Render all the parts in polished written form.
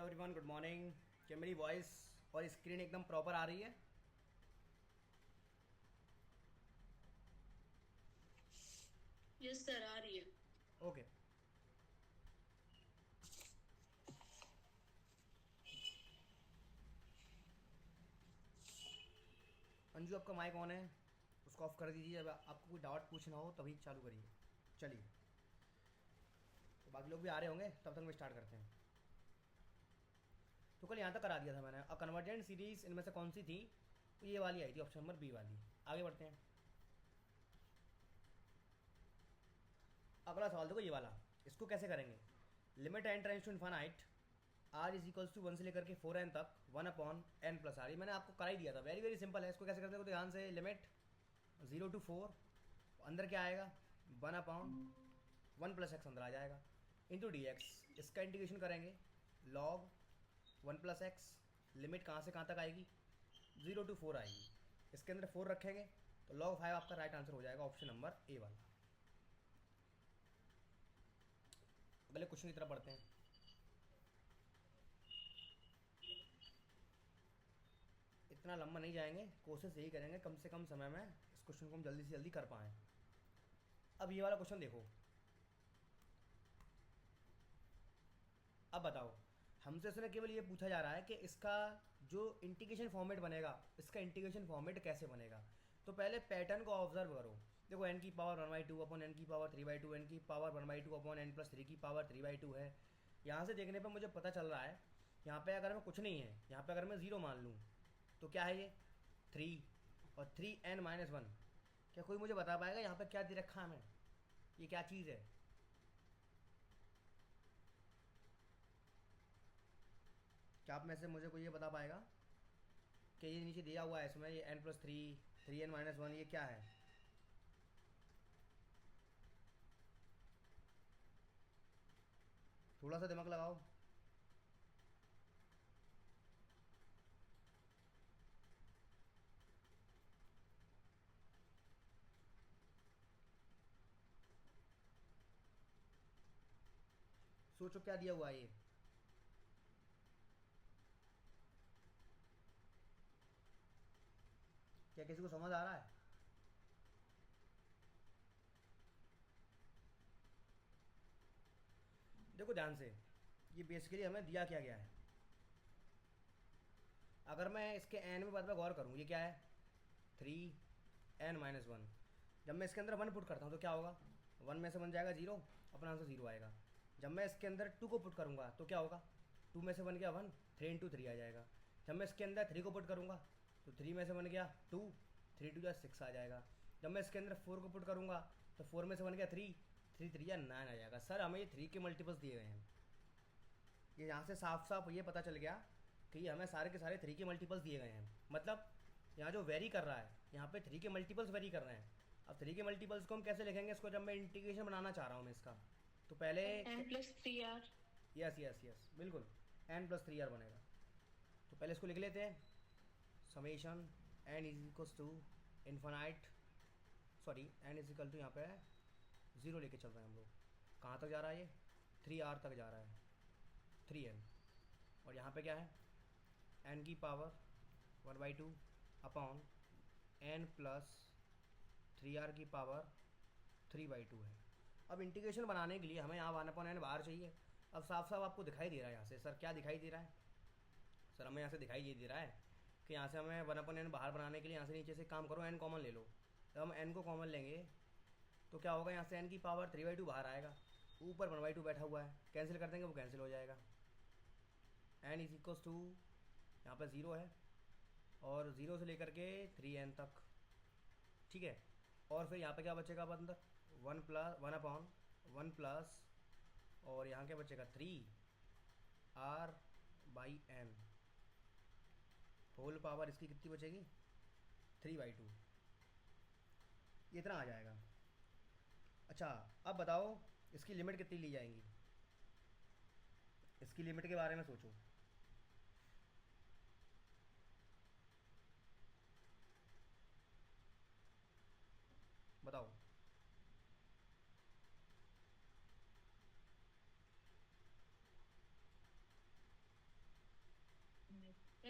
Everyone, good morning. क्या मेरी voice और स्क्रीन एकदम प्रॉपर आ रही है? यस सर, आ रही है। ओके। अंजू, आपका माइक ऑन है, उसको ऑफ कर दीजिए। अब आपको कोई डाउट पूछना हो तभी चालू करिए। चलिए, तो बाकी लोग भी आ रहे होंगे, तब तक मैं स्टार्ट करते हैं। तो कल यहाँ तक करा दिया था मैंने। अब कन्वर्जेंट सीरीज इनमें से कौन सी थी? तो ये वाली आई थी, ऑप्शन नंबर बी वाली। आगे बढ़ते हैं। अगला सवाल देखो, ये वाला। इसको कैसे करेंगे? Limit n tends to infinite r is equals to 1 से लेकर के 4n तक 1/n+r। ये मैंने आपको करा ही दिया था। वेरी वेरी सिंपल है। इसको कैसे करते हैं? तो ध्यान से, लिमिट 0 to 4, अंदर क्या आएगा? 1/1+x अंदर आ जाएगा, इंटू डी एक्स। इसका इंटीग्रेशन करेंगे, लॉग 1+x। लिमिट कहाँ से कहाँ तक आएगी? 0 to 4 आएगी। इसके अंदर 4 रखेंगे तो log 5 आपका राइट आंसर हो जाएगा, ऑप्शन नंबर ए वाला। अगले क्वेश्चन की तरफ बढ़ते हैं। इतना लंबा नहीं जाएंगे, कोशिश यही करेंगे कम से कम समय में इस क्वेश्चन को हम जल्दी से जल्दी कर पाएँ। अब ये वाला क्वेश्चन देखो। अब बताओ, हमसे इसने केवल ये पूछा जा रहा है कि इसका जो इंटीग्रेशन फॉर्मेट बनेगा, इसका इंटीग्रेशन फॉर्मेट कैसे बनेगा। तो पहले पैटर्न को ऑब्जर्व करो। देखो, एन की पावर 1/2 अपॉन एन की पावर 3/2, एन की पावर 1/2 अपॉन एन प्लस 3 की पावर 3/2 है। यहाँ से देखने पर मुझे पता चल रहा है, यहाँ पे अगर मैं कुछ नहीं है, यहाँ पे अगर मैं ज़ीरो मान लूँ तो क्या है ये? 3 और 3n-1। क्या कोई मुझे बता पाएगा यहाँ पे क्या दे रखा है हमें? ये क्या चीज़ है? क्या आप में से मुझे कोई ये बता पाएगा कि ये नीचे दिया हुआ है इसमें, ये n+3, 3n-1, ये क्या है? थोड़ा सा दिमाग लगाओ। सोचो क्या दिया हुआ है ये। क्या किसी को समझ आ रहा है? देखो ध्यान से, ये बेसिकली हमें दिया क्या गया है। अगर मैं इसके एन में बात में गौर करूँ, ये क्या है? 3n-1। जब मैं इसके अंदर 1 पुट करता हूँ तो क्या होगा? 1 में से बन जाएगा 0, अपना आंसर 0 आएगा। जब मैं इसके अंदर 2 को पुट करूँगा तो क्या होगा? 2 में से बन गया 1, 3 × 3 आ जाएगा। जब मैं इसके अंदर 3 को पुट करूँगा तो 3 में से बन गया 2, 3×2 = 6 आ जाएगा। जब मैं इसके अंदर 4 को पुट करूँगा तो 4 में से बन गया 3, 3×3 = 9 आ जाएगा। सर, हमें ये 3 के मल्टीपल्स दिए गए हैं। ये यहाँ से साफ साफ ये पता चल गया कि हमें सारे के सारे 3 के मल्टीपल्स दिए गए हैं। मतलब यहाँ जो वेरी कर रहा है, यहाँ पे 3 के मल्टीपल्स वेरी कर रहे हैं। अब 3 के मल्टीपल्स को हम कैसे लिखेंगे इसको, जब मैं इंटीग्रेशन बनाना चाह रहा हूँ मैं इसका, तो पहले n+3r। यस यस यस, बिल्कुल, n+3r बनेगा। तो पहले इसको लिख लेते हैं, summation n is equals to infinite, sorry n is equal to, यहाँ पे 0 लेके चल रहे हैं हम लोग। कहाँ तक जा रहा है ये? 3r तक जा रहा है, 3n। और यहाँ पे क्या है? n की पावर 1/2 अपॉन n+3r की पावर 3/2 है। अब इंटीग्रेशन बनाने के लिए हमें यहाँ 1/n बाहर चाहिए। अब साफ साफ आपको दिखाई दे रहा है यहाँ से। सर, क्या दिखाई दे रहा है? सर, हमें यहाँ से दिखाई ये दे रहा है कि यहाँ से हमें 1/n बाहर बनाने के लिए यहाँ से नीचे से काम करो, n कॉमन ले लो। जब हम n को कॉमन लेंगे तो क्या होगा? यहाँ से n की पावर 3/2 बाहर आएगा, ऊपर 1/2 बैठा हुआ है, कैंसिल कर देंगे, वो कैंसिल हो जाएगा। n इज इक्वल्स टू, यहाँ पर 0 है और 0 से लेकर के 3n तक, ठीक है। और फिर यहाँ पे क्या बचेगा? अब अंदर 1/1 और यहाँ क्या बचेगा? 3r/n होल पावर इसकी कितनी बचेगी? 3/2। ये इतना आ जाएगा। अच्छा, अब बताओ इसकी लिमिट कितनी ली जाएंगी? इसकी लिमिट के बारे में सोचो। बताओ।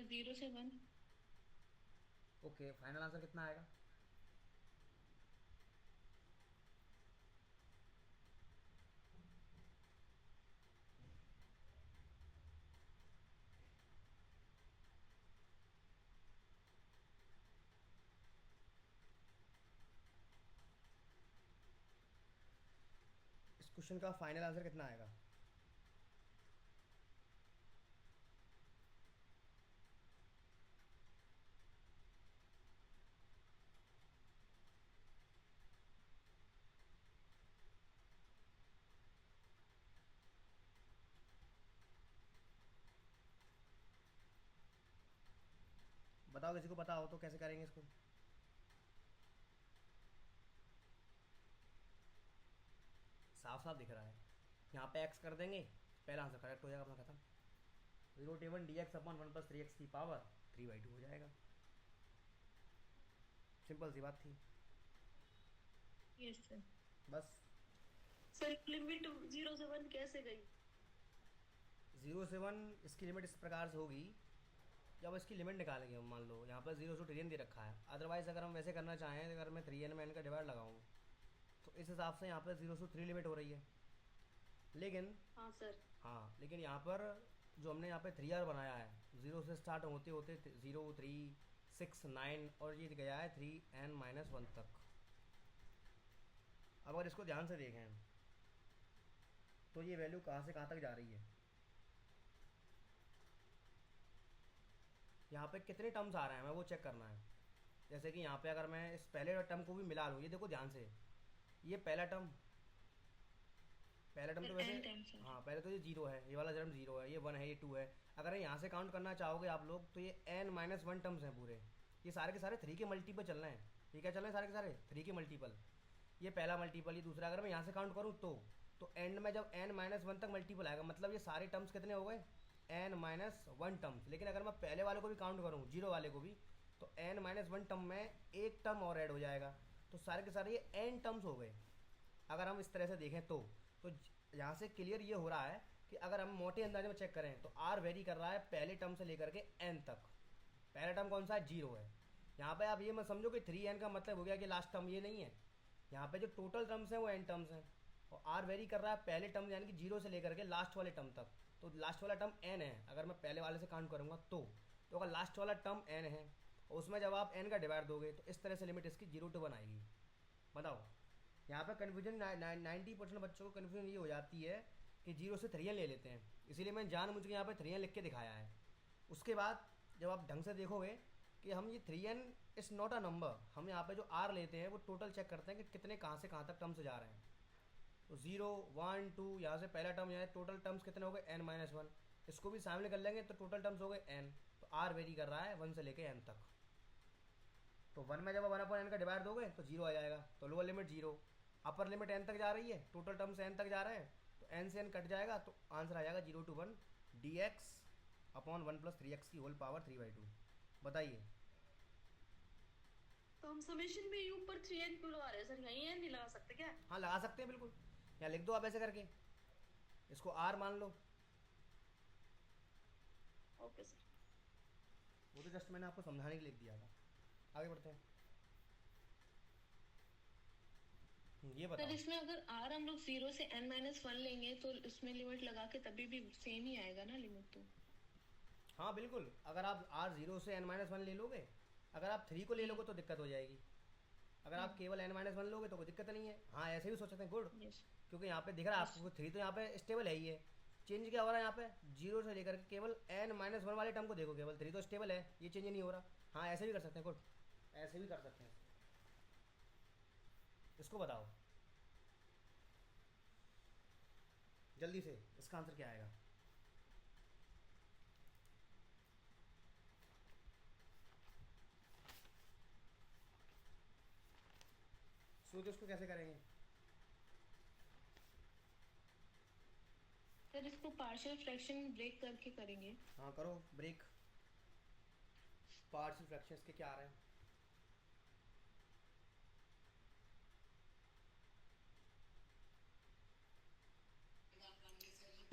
सर 0 से 1। ओके, फाइनल आंसर कितना आएगा? इस क्वेश्चन का फाइनल आंसर कितना आएगा? बताओ, किसी को पता हो तो कैसे करेंगे इसको? साफ साफ दिख रहा है। यहाँ पे एक्स कर देंगे, पहला आंसर करेक्ट हो जाएगा अपना, खत्म। 0 डी एक्स अपॉन 1 + 3x की पावर 3/2 हो जाएगा। सिंपल सी बात थी। Yes sir. बस। सर लिमिट 0 से 1 कैसे गई? 0 से 1 इसकी लिमिट इस प्रकार से होगी, जब इसकी लिमिट निकालेंगे हम, मान लो यहाँ पर 0 से ट्रिलियन दे रखा है। अदरवाइज़ अगर हम वैसे करना चाहें, अगर मैं 3n में n का डिवाइड लगाऊँ तो इस हिसाब से यहाँ पर 0 से 3 लिमिट हो रही है। लेकिन हाँ सर। हाँ, लेकिन यहाँ पर जो हमने यहाँ पे 3r बनाया है, 0 से स्टार्ट होते होते 0, 3, 6, 9 और ये गया है 3n-1 तक। अब अगर इसको ध्यान से देखें तो ये वैल्यू कहाँ से कहाँ तक जा रही है। यहाँ पे कितने टर्म्स आ रहे हैं हमें वो चेक करना है। जैसे कि यहाँ पे अगर मैं इस पहले टर्म को भी मिला लूँ, ये देखो ध्यान से, ये पहला टर्म तो वैसे, हाँ पहले तो ये 0 है, ये वाला टर्म 0 है, ये 1 है, ये 2 है। अगर यहाँ से काउंट करना चाहोगे आप लोग तो ये n-1 टर्म्स हैं पूरे। ये सारे के सारे 3 के मल्टीपल चल रहे हैं। ये क्या चल रहे हैं सारे के सारे? 3 के मल्टीपल। ये पहला मल्टीपल, ये दूसरा। अगर मैं यहाँ से काउंट करूँ तो एंड में जब n-1 तक मल्टीपल आएगा, मतलब ये सारे टर्म्स कितने हो गए? n-1 terms. लेकिन अगर मैं पहले वाले को भी काउंट करूँ, 0 वाले को भी, तो n-1 टर्म में एक टर्म और ऐड हो जाएगा, तो सारे के सारे ये n टर्म्स हो गए। अगर हम इस तरह से देखें तो यहाँ से क्लियर ये हो रहा है कि अगर हम मोटे अंदाजे में चेक करें तो r वेरी कर रहा है पहले टर्म से लेकर के n तक। पहला टर्म कौन सा है? 0 है। यहाँ पे आप ये मत समझो कि 3n का मतलब हो गया कि लास्ट टर्म, ये नहीं है। यहाँ पे जो टोटल टर्म्स हैं वो n टर्म्स हैं, और r वेरी कर रहा है पहले टर्म यानी कि 0 से लेकर के लास्ट वाले टर्म तक। तो लास्ट वाला टर्म n है अगर मैं पहले वाले से काउंट करूँगा तो अगर लास्ट वाला टर्म n है और उसमें जब आप n का डिवाइड दोगे तो इस तरह से लिमिट इसकी 0 to 1 आएगी। बताओ, यहाँ पे कन्फ्यूजन 90% बच्चों को कन्फ्यूजन ये हो जाती है कि 0 से 3n ले लेते हैं, इसीलिए मैंने जानबूझ के यहाँ पे 3n लिख के दिखाया है। उसके बाद जब आप ढंग से देखोगे कि हम ये 3n is not a number, हम यहाँ पे जो r लेते हैं वो टोटल चेक करते हैं कि कितने कहाँ से कहाँ तक टर्म्स जा रहे हैं। तो 0, 1, 2 यहाँ से पहला टर्म, यहाँ टोटल टर्म्स कितने हो गए? n-1। इसको भी शामिल कर लेंगे तो टोटल टर्म्स हो गए n। तो r वेरी कर रहा है 1 से लेके n तक। तो 1 में जब 1/n का डिवाइड दोगे तो 0 आ जाएगा, तो lower limit 0, upper limit n तक जा रही है, टोटल टर्म्स n तक जा रहे हैं, तो n से n कट जाएगा, तो आंसर आ जाएगा 0 to 1 dx अपॉन 1 + 3x की होल पावर 3/2। बताइए। तो हम समेशन में u पर 3n क्यों लगा रहे हैं सर? यहीं n नहीं लगा सकते क्या? हाँ लगा सकते हैं बिल्कुल, यहाँ लिख दो आप ऐसे करके, इसको r मान लो। Okay sir. वो तो जस्ट मैंने आपको समझाने के लिए लिख दिया था। आगे बढ़ते हैं। ये सर बताओ। इसमें अगर r हम लोग 0 से n-1 लेंगे तो इसमें लिमिट लगा के तभी भी सेम ही आएगा ना लिमिट तो? हाँ बिल्कुल, अगर आप r 0 से n-1 ले लोगे, अगर आप 3 को ले लोगे तो दिक्कत हो जाएगी। अगर आप केवल n-1 लोगे तो कोई दिक्कत नहीं है। हाँ ऐसे भी सोच सकते हैं, गुड। यस। क्योंकि यहाँ पे दिख रहा है आपको 3 तो यहाँ पे स्टेबल है ही है। चेंज क्या हो रहा है यहाँ पे? 0 से लेकर के केवल n-1 वाले टर्म को देखो, केवल 3 तो स्टेबल है, ये चेंज नहीं हो रहा। हाँ ऐसे भी कर सकते हैं, गुड, ऐसे भी कर सकते हैं। इसको बताओ जल्दी से, इसका आंसर क्या आएगा? सोचो इसको कैसे करेंगे। सर इसको पार्शियल फ्रैक्शन ब्रेक करके करेंगे। हाँ करो ब्रेक। पार्ट्स फ्रैक्शंस के क्या आ रहे हैं?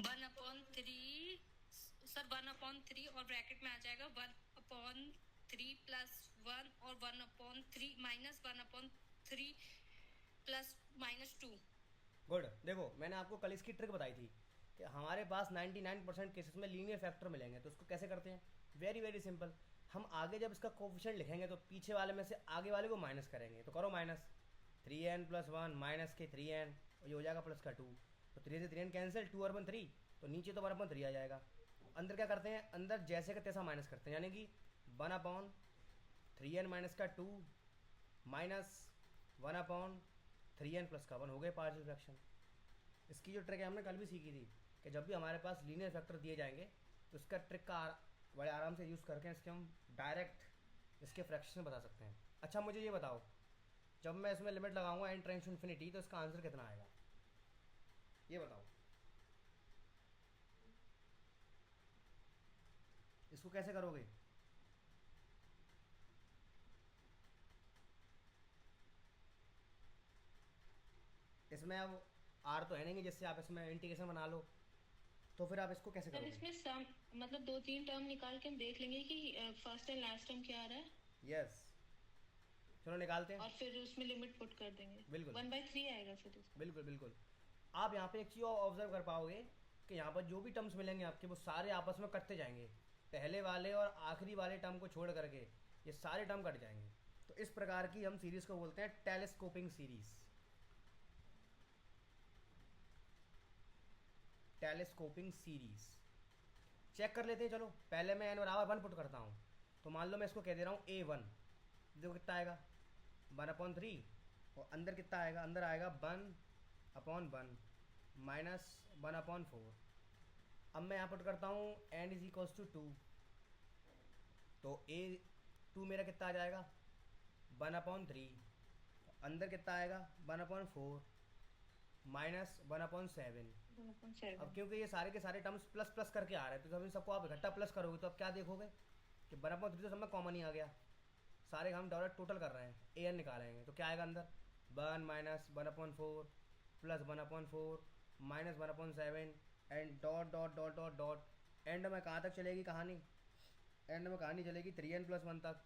1/3 सर, 1/3 और ब्रैकेट में आ जाएगा 1 1/3 प्लस 1 और 1/3 माइनस 1/3 प्लस -2। गुड। देखो मैंने आपको कल इसकी ट्रिक बताई थी कि हमारे पास 99% केसेस में लीनियर फैक्टर मिलेंगे, तो उसको कैसे करते हैं? Very very simple. हम आगे जब इसका कोफिशिएंट लिखेंगे तो पीछे वाले में से आगे वाले को माइनस करेंगे, तो करो माइनस 3n + 1 माइनस के 3n, और ये हो जाएगा प्लस का 2, तो 3 से 3n कैंसिल, 2 और 1 3, तो नीचे तो 1/3 आ जाएगा। अंदर क्या करते हैं? अंदर जैसे का तैसा माइनस करते हैं, यानी कि 1/3n माइनस का 2 माइनस 1/3n प्लस का 1 हो गए पार्शियल फ्रैक्शन। इसकी जो ट्रिक है हमने कल भी सीखी थी कि जब भी हमारे पास लीनियर फैक्टर दिए जाएंगे तो इसका ट्रिक का बड़े आराम से यूज़ करके इसके हम डायरेक्ट इसके फ्रैक्शन बता सकते हैं। अच्छा मुझे ये बताओ, जब मैं इसमें लिमिट लगाऊंगा n टेंड्स टू इन्फिनिटी तो इसका आंसर कितना आएगा? ये बताओ, इसको कैसे करोगे? इसमें अब r तो है नहीं जिससे आप इसमें इंटीग्रेशन बना लो, तो फिर आप इसको कैसे अब करोगे? इसमें सम मतलब 2-3 टर्म निकाल के हम देख लेंगे कि फर्स्ट एंड लास्ट टर्म क्या आ रहा है, यस, चलो निकालते हैं। और फिर उसमें लिमिट पुट कर देंगे। बिल्कुल 1/3 आएगा फिर इसका। बिल्कुल बिल्कुल। आप यहाँ पे एक चीज़ ऑब्जर्व कर पाओगे कि यहाँ पर जो भी टर्म्स मिलेंगे आपके वो सारे आपस में कटते जाएंगे, पहले वाले और आखिरी वाले टर्म को छोड़ करके ये सारे टर्म कट जाएंगे। तो इस प्रकार की हम सीरीज़ को बोलते हैं telescoping series. Telescoping series check कर लेते हैं। चलो पहले मैं n = 1 पुट करता हूँ, तो मान लो मैं इसको कह दे रहा हूँ a1, देखो कितना आएगा 1/3, और अंदर कितना आएगा? अंदर आएगा 1/1 माइनस 1/4। अब मैं यहाँ पुट करता हूँ n = 2, तो a2 मेरा कितना आ जाएगा 1/3, अंदर कितना आएगा 1/4 माइनस 1/7। अब 1/7। क्योंकि ये सारे के सारे टर्म्स प्लस प्लस करके आ रहे हैं तो जब इन सबको आप इकट्ठा प्लस करोगे तो अब क्या देखोगे कि 1/3 तो सब में कॉमन ही आ गया, सारे हम डायरेक्ट टोटल कर रहे हैं, an निकालेंगे तो क्या आएगा अंदर 1 minus 1/4 plus 1/4 minus 1/7 and dot dot dot dot dot. And में कहाँ तक चलेगी कहानी? एंड में कहानी चलेगी 3n + 1 तक।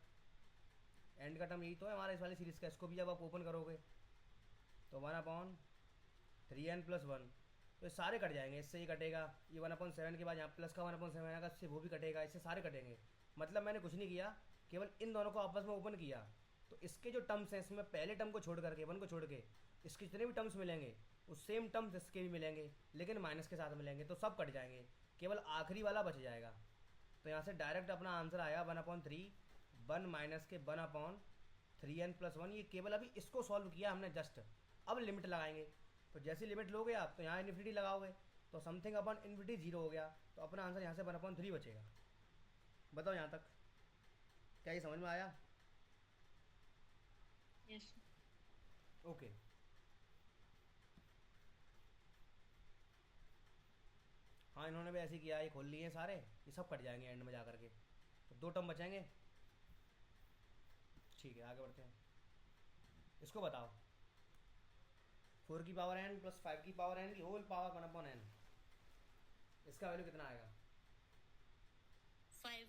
एंड का टर्म यही तो है हमारे इस वाली सीरीज़ का। इसको भी जब आप ओपन करोगे तो 1/3n + 1, तो ये सारे कट जाएंगे, इससे ये कटेगा, ये 1/7 के बाद यहाँ प्लस का 1/7 आएगा, इससे वो भी कटेगा, इससे सारे कटेंगे। मतलब मैंने कुछ नहीं किया, केवल इन दोनों को आपस में ओपन किया, तो इसके जो टर्म्स हैं इसमें पहले टर्म को छोड़ करके 1 को छोड़ के इसके जितने भी टर्म्स मिलेंगे वो सेम टर्म्स इसके भी मिलेंगे, लेकिन माइनस के साथ मिलेंगे, तो सब कट जाएंगे, केवल आखिरी वाला बच जाएगा। तो यहाँ से डायरेक्ट अपना आंसर आया 1/3, 1 माइनस के 1/3n + 1। ये केवल अभी इसको सॉल्व किया हमने जस्ट। अब लिमिट लगाएंगे, तो जैसी लिमिट लोगे आप तो यहाँ इन्फिनिटी लगाओगे तो समथिंग अपन इन्फिनिटी 0 हो गया, तो अपना आंसर यहाँ से 1/3 बचेगा। बताओ यहाँ तक क्या ये समझ में आया? यस। ओके। हाँ इन्होंने भी ऐसे ही किया, ये खोल लिए सारे, ये सब कट जाएंगे एंड में जा करके, तो 2 टर्म बचेंगे। ठीक है आगे बढ़ते हैं। इसको बताओ 4 की पावर n + 5 की पावर n की होल पावर 1/n, इसका वैल्यू कितना आएगा? 5।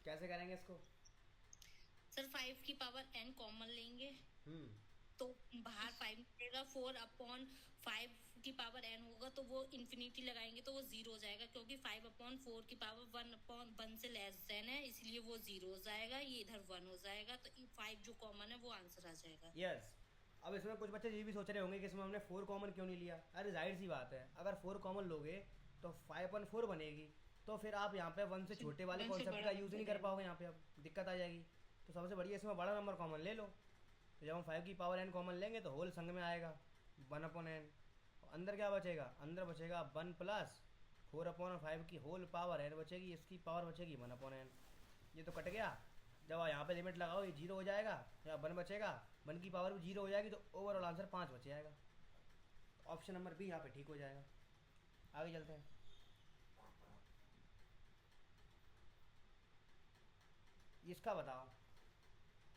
कैसे करेंगे इसको? सर 5 की पावर n कॉमन लेंगे हम्म तो बाहर 5 मिलेगा, 4/5 की पावर n होगा तो वो इन्फिनिटी लगाएंगे तो वो 0 हो जाएगा, क्योंकि 5/4 की पावर 1/1 से लेस देन है, इसलिए वो 0 हो जाएगा, ये इधर 1 हो जाएगा, तो 5 जो कॉमन है वो आंसर आ जाएगा। यस। अब इसमें कुछ बच्चे ये भी सोच रहे होंगे कि इसमें हमने 4 कॉमन क्यों नहीं लिया। अरे जाहिर सी बात है, अगर 4 कॉमन लोगे तो 5/4 बनेगी, तो फिर आप यहाँ पे 1 से छोटे वाले 1 से कॉन्सेप्ट बड़ा का यूज़ नहीं कर पाओगे, यहाँ पे अब दिक्कत आ जाएगी। तो सबसे बढ़िया इसमें बड़ा नंबर कॉमन ले लो, तो जब हम 5 की पावर n कॉमन लेंगे तो होल संग में आएगा 1/n। अंदर क्या बचेगा? अंदर बचेगा 1 + 4/5 की होल पावर n बचेगी, इसकी पावर बचेगी 1/n। ये तो कट गया। जब आप यहाँ पे लिमिट लगाओ ये 0 हो जाएगा, यहाँ 1 बचेगा, 1 की पावर भी 0 हो जाएगी, तो ओवरऑल आंसर 5 बच जाएगा। ऑप्शन नंबर बी यहाँ पे ठीक हो जाएगा। आगे चलते हैं। इसका बताओ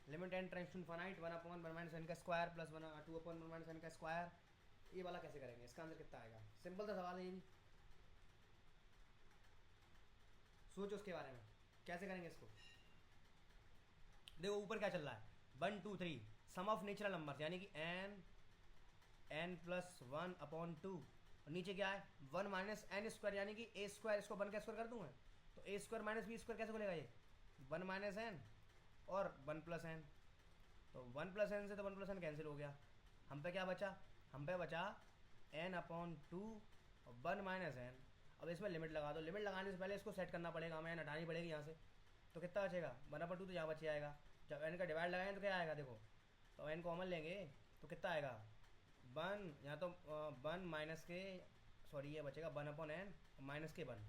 limit n tends to infinity 1/1 - n का स्क्वायर प्लस 2/1 - n का स्क्वायर, ये वाला कैसे करेंगे? इसका आंसर कितना आएगा? सिंपल सा सवाल है ये भी, सोचो उसके बारे में कैसे करेंगे इसको। देखो ऊपर क्या चल रहा है, 1 2 3 सम ऑफ नेचुरल नंबर यानी कि n प्लस 1 अपॉन 2, और नीचे क्या है 1 माइनस एन स्क्वायर यानी कि ए स्क्वायर, इसको 1 का स्क्वायर कर दूँ मैं तो ए स्क्वायर माइनस बी स्क्वायर कैसे खुलेगा, ये 1 माइनस एन और 1 प्लस एन, तो 1 प्लस एन से तो 1 प्लस एन कैंसिल हो गया, हम पे क्या बचा, हम पे बचा n अपॉन 2 और 1 माइनस एन। अब इसमें लिमिट लगा दो, लिमिट लगाने से पहले इसको सेट करना पड़ेगा, हमें n हटानी पड़ेगी यहाँ से, तो कितना बचेगा 1 अपॉन 2, तो यहाँ बच जाएगा, जब n का डिवाइड लगाएंगे तो क्या आएगा, देखो तो n कॉमन लेंगे तो कितना आएगा 1, यहाँ तो 1 माइनस के सॉरी ये बचेगा 1 अपॉन एन माइनस के 1,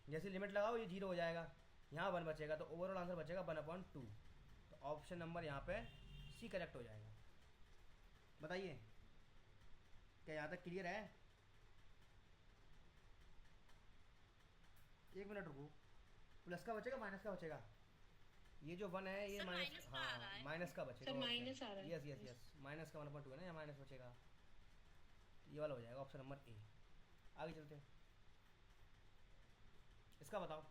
जैसे लिमिट लगाओ ये 0 हो जाएगा, यहाँ 1 बचेगा, तो ओवरऑल आंसर बचेगा 1 अपॉन 2, तो ऑप्शन नंबर यहाँ पे सी करेक्ट हो जाएगा। बताइए क्या यहाँ तक क्लियर है? एक मिनट रुको, प्लस का बचेगा माइनस का बचेगा, ये जो 1 है ये सर माइनस, माइनस का आ रहा हाँ है। माइनस का बचेगा, सर माइनस आ रहा है। यस यस यस माइनस का 1/2 है ना, या माइनस बचेगा, ये वाला हो जाएगा ऑप्शन नंबर ए। आगे चलते हैं, इसका बताओ,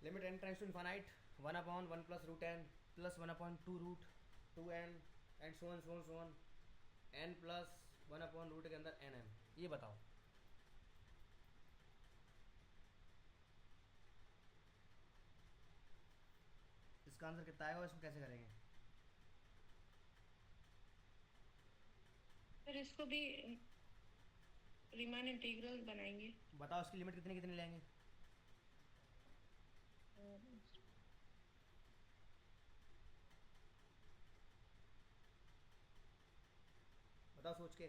limit n tends to infinite 1 upon 1 plus root n plus 1 upon 2 root 2n and so on n plus 1 upon root के अंदर nm, ये बताओ। इसका आंसर कितना आएगा और इसको कैसे करेंगे? सर इसको भी रीमान इंटीग्रल बनाएंगे। बताओ इसकी लिमिट कितनी कितनी लेंगे? बताओ सोच के।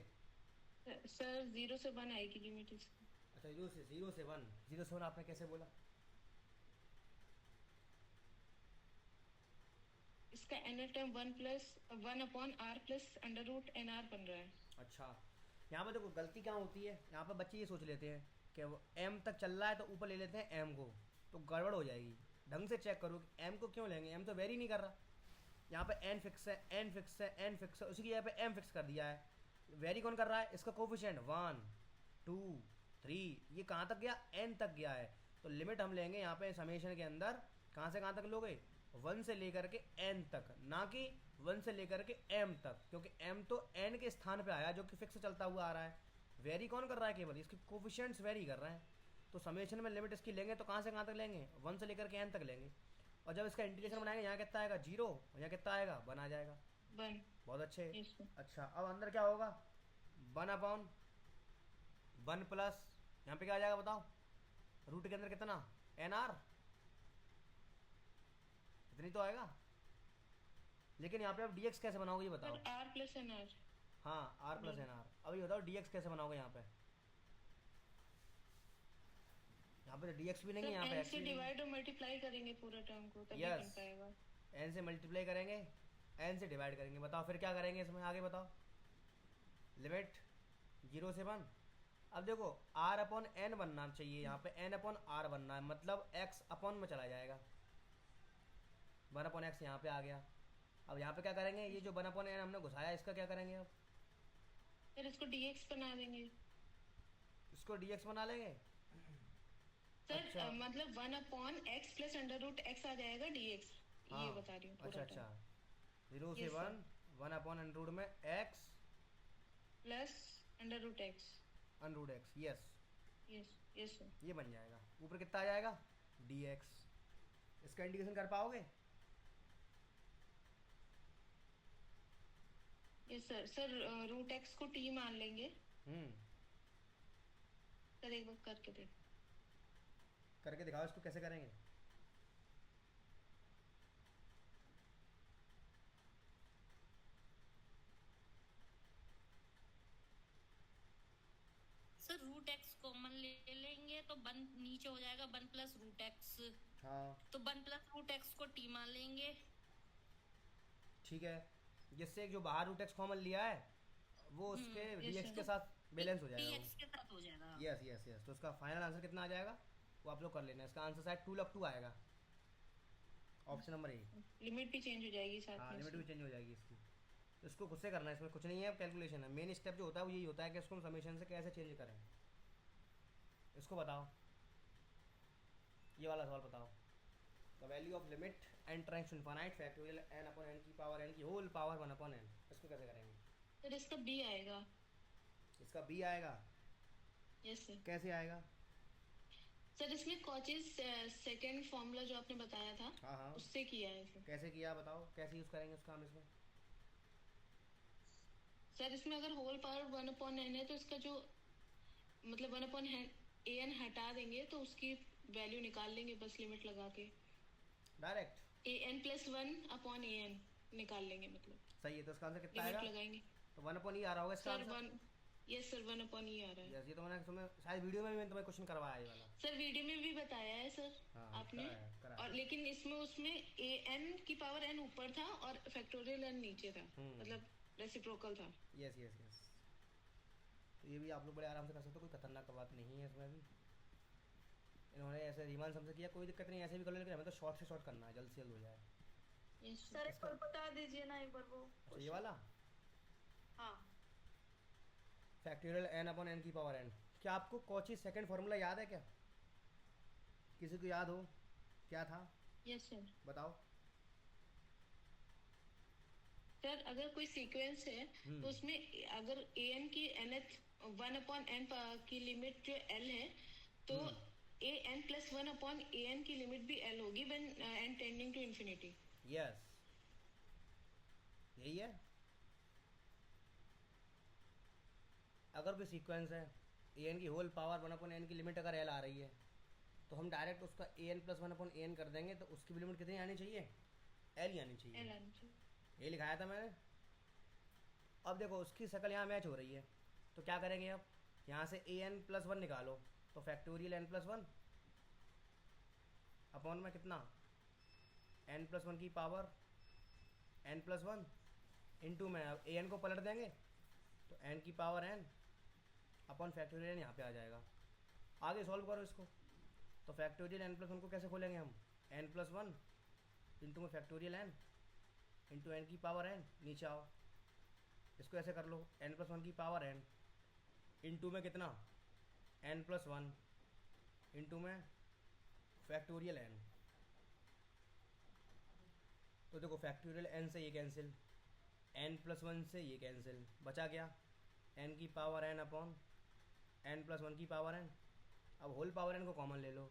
सर 0 से 1 आएगी लिमिट इसकी। अच्छा 0 से 1 आपने कैसे बोला? इसका nth term 1 plus 1 upon r plus under root nr बन रहा है। अच्छा यहाँ पे देखो गलती क्या होती है, यहाँ पे बच्चे ये सोच लेते हैं कि वो m तक चल रहा है तो ऊपर ले लेते हैं m को, तो गड़बड़ हो जाएगी। ढंग से चेक करो कि m को क्यों लेंगे, m तो वेरी नहीं कर रहा, यहाँ पे n फिक्स है n फिक्स है n फिक्स है, उसी की जगह पे m फिक्स कर दिया है। वेरी कौन कर रहा है, इसका कोफिशिएंट 1 2 3, ये कहाँ तक गया n तक गया है, तो लिमिट हम लेंगे यहाँ पे समेशन के अंदर कहाँ से कहाँ तक लोगे, 1 से लेकर के n तक, ना कि 1 से लेकर के m तक, क्योंकि m तो n के स्थान पे आया जो कि फिक्स चलता हुआ आ रहा है। वेरी कौन कर रहा है, केवल इसके कोफिशिएंट्स वेरी कर रहे हैं, तो समेशन में लिमिट इसकी लेंगे तो कहाँ से कहाँ तक लेंगे, 1 से लेकर के n तक लेंगे, और जब इसका इंटीग्रेशन बनाएंगे यहाँ कितना आएगा 0, और यहाँ कितना आएगा 1 आ जाएगा। 1 बहुत अच्छे। yes, sir। अच्छा अब अंदर क्या होगा 1 अपॉन 1 प्लस यहाँ पे क्या आ जाएगा बताओ, रूट के अंदर कितना nr, इतनी तो आएगा, लेकिन यहाँ पे आप dx कैसे बनाओगे ये बताओ। Sir r plus nr। हाँ r प्लस nr, अब ये बताओ dx कैसे बनाओगे यहाँ पे तो dx भी नहीं है यहाँ पे n x से भी नहीं है। डिवाइड और मल्टीप्लाई करेंगे पूरा टर्म को तभी Yes। बन पाएगा। n से मल्टीप्लाई करेंगे n से डिवाइड करेंगे, बताओ फिर क्या करेंगे इसमें, आगे बताओ। लिमिट 0 से 1, अब देखो r अपॉन n बनना चाहिए, यहाँ पे n अपॉन r बनना है, मतलब x अपॉन में चला जाएगा, 1 अपॉन x यहाँ पे आ गया। अब यहाँ पे क्या करेंगे, ये जो 1 अपॉन n हमने घुसाया इसका क्या करेंगे, अब सर इसको dx बना देंगे। इसको dx बना लेंगे। सर अच्छा। मतलब 1 upon x plus under root x आ जाएगा dx। हाँ, ये बता रही हूँ अच्छा पूरा अच्छा, term। 0 से Yes, sir। 1 upon under root में x plus under root x। Under root x, yes yes yes sir. ये बन जाएगा। ऊपर कितना आ जाएगा dx, इसका इंटीग्रेशन कर पाओगे? Yes sir. Sir root x को t मान लेंगे। सर एक बार करके देख। करके दिखाओ इसको कैसे करेंगे। सर रूट एक्स कॉमन ले लेंगे तो 1 नीचे हो जाएगा 1 प्लस रूट एक्स, हाँ तो 1 प्लस रूट एक्स को टी मान लेंगे। ठीक है, जिससे जो बाहर रूट एक्स कॉमन लिया है वो उसके yes, dx sir। के साथ बैलेंस हो जाएगा dx के साथ हो जाएगा। यस यस यस, तो उसका फाइनल आंसर कितना आ जाएगा वो आप लोग कर लेना, इसका आंसर शायद 2 लग 2 आएगा, ऑप्शन नंबर ए। लिमिट भी चेंज हो जाएगी साथ हाँ में लिमिट इसकी। भी चेंज हो जाएगी इसकी, तो इसको खुद से करना है, इसमें कुछ नहीं है, कैलकुलेशन है। मेन स्टेप जो होता है वो यही होता है कि इसको हम समेशन से कैसे चेंज करें। इसको बताओ, ये वाला सवाल बताओ, the value of limit n tends to infinite factorial n upon n की पावर n की होल पावर 1 अपॉन n। इसको कैसे करेंगे? सर इसका बी आएगा। इसका b आएगा? Yes sir. कैसे आएगा? सर इसमें कॉचेस सेकंड फॉर्मूला जो आपने बताया था हाँ हाँ, उससे किया है सर। कैसे किया बताओ, कैसे यूज़ करेंगे उसका हम इसमें? सर इसमें अगर होल पावर 1/n है तो इसका जो मतलब 1/an हटा देंगे तो उसकी वैल्यू निकाल लेंगे बस लिमिट लगा के। डायरेक्ट an+1/an निकाल लेंगे मतलब। सही है, तो इसका आंसर कितना लिमिट आएगा? लगाएंगे। तो 1 अपॉन ई आ रहा होगा इसका sir answer. 1। Yes sir 1/e आ रहा है। यस, ये तो मैंने तुम्हें शायद वीडियो में भी मैंने तुम्हें क्वेश्चन करवाया ये वाला। सर वीडियो में भी बताया है सर हाँ आपने। कराया। और लेकिन इसमें उसमें an की पावर n ऊपर था और फैक्टोरियल n नीचे था, मतलब रेसिप्रोकल था। यस यस यस, तो ये भी आप लोग बड़े आराम से कर सकते हो, कोई खतरनाक बात नहीं है इसमें भी। इन्होंने ऐसे रीमान हमसे किया, कोई दिक्कत नहीं, ऐसे भी कर लो, लेकिन हमें तो शॉर्ट से शॉर्ट करना है, जल्द से जल्द हो जाए। यस सर एक बार बता दीजिए ना एक बार वो। अच्छा ये वाला हाँ फैक्टोरियल n अपॉन n की पावर n। क्या आपको कॉची सेकंड फार्मूला याद है क्या? किसी को याद हो? क्या था यस सर। बताओ। सर अगर कोई सीक्वेंस है तो उसमें अगर an की nth 1/n की लिमिट जो l है तो an+1/an की लिमिट भी l होगी when n tending to infinity. Yes यही है। अगर कोई सीक्वेंस है an की होल पावर 1/n की लिमिट अगर l आ रही है तो हम डायरेक्ट उसका an+1/an कर देंगे, तो उसकी भी लिमिट कितनी आनी चाहिए? l ही आनी चाहिए। l आनी चाहिए। ये लिखाया था मैंने। अब देखो उसकी शक्ल यहाँ मैच हो रही है, तो क्या करेंगे अब? यहाँ से an+1 निकालो, तो फैक्टोरियल n+1 अपॉन में कितना n+1 की पावर n+1 इंटू में अब an को पलट देंगे तो n की पावर n अपॉन फैक्टोरियल यहाँ पे आ जाएगा। आगे सॉल्व करो इसको, तो फैक्टोरियल n+1 को कैसे खोलेंगे हम? n+1 इंटू में फैक्टोरियल n इंटू n की पावर n, नीचे आओ इसको ऐसे कर लो, n+1 की पावर n इंटू में कितना n+1 इंटू में फैक्टोरियल n। तो देखो फैक्टोरियल n से ये कैंसिल, n+1 से ये कैंसिल, बचा क्या? n की पावर n अपॉन n+1 की पावर n। अब होल पावर n को कॉमन ले लो,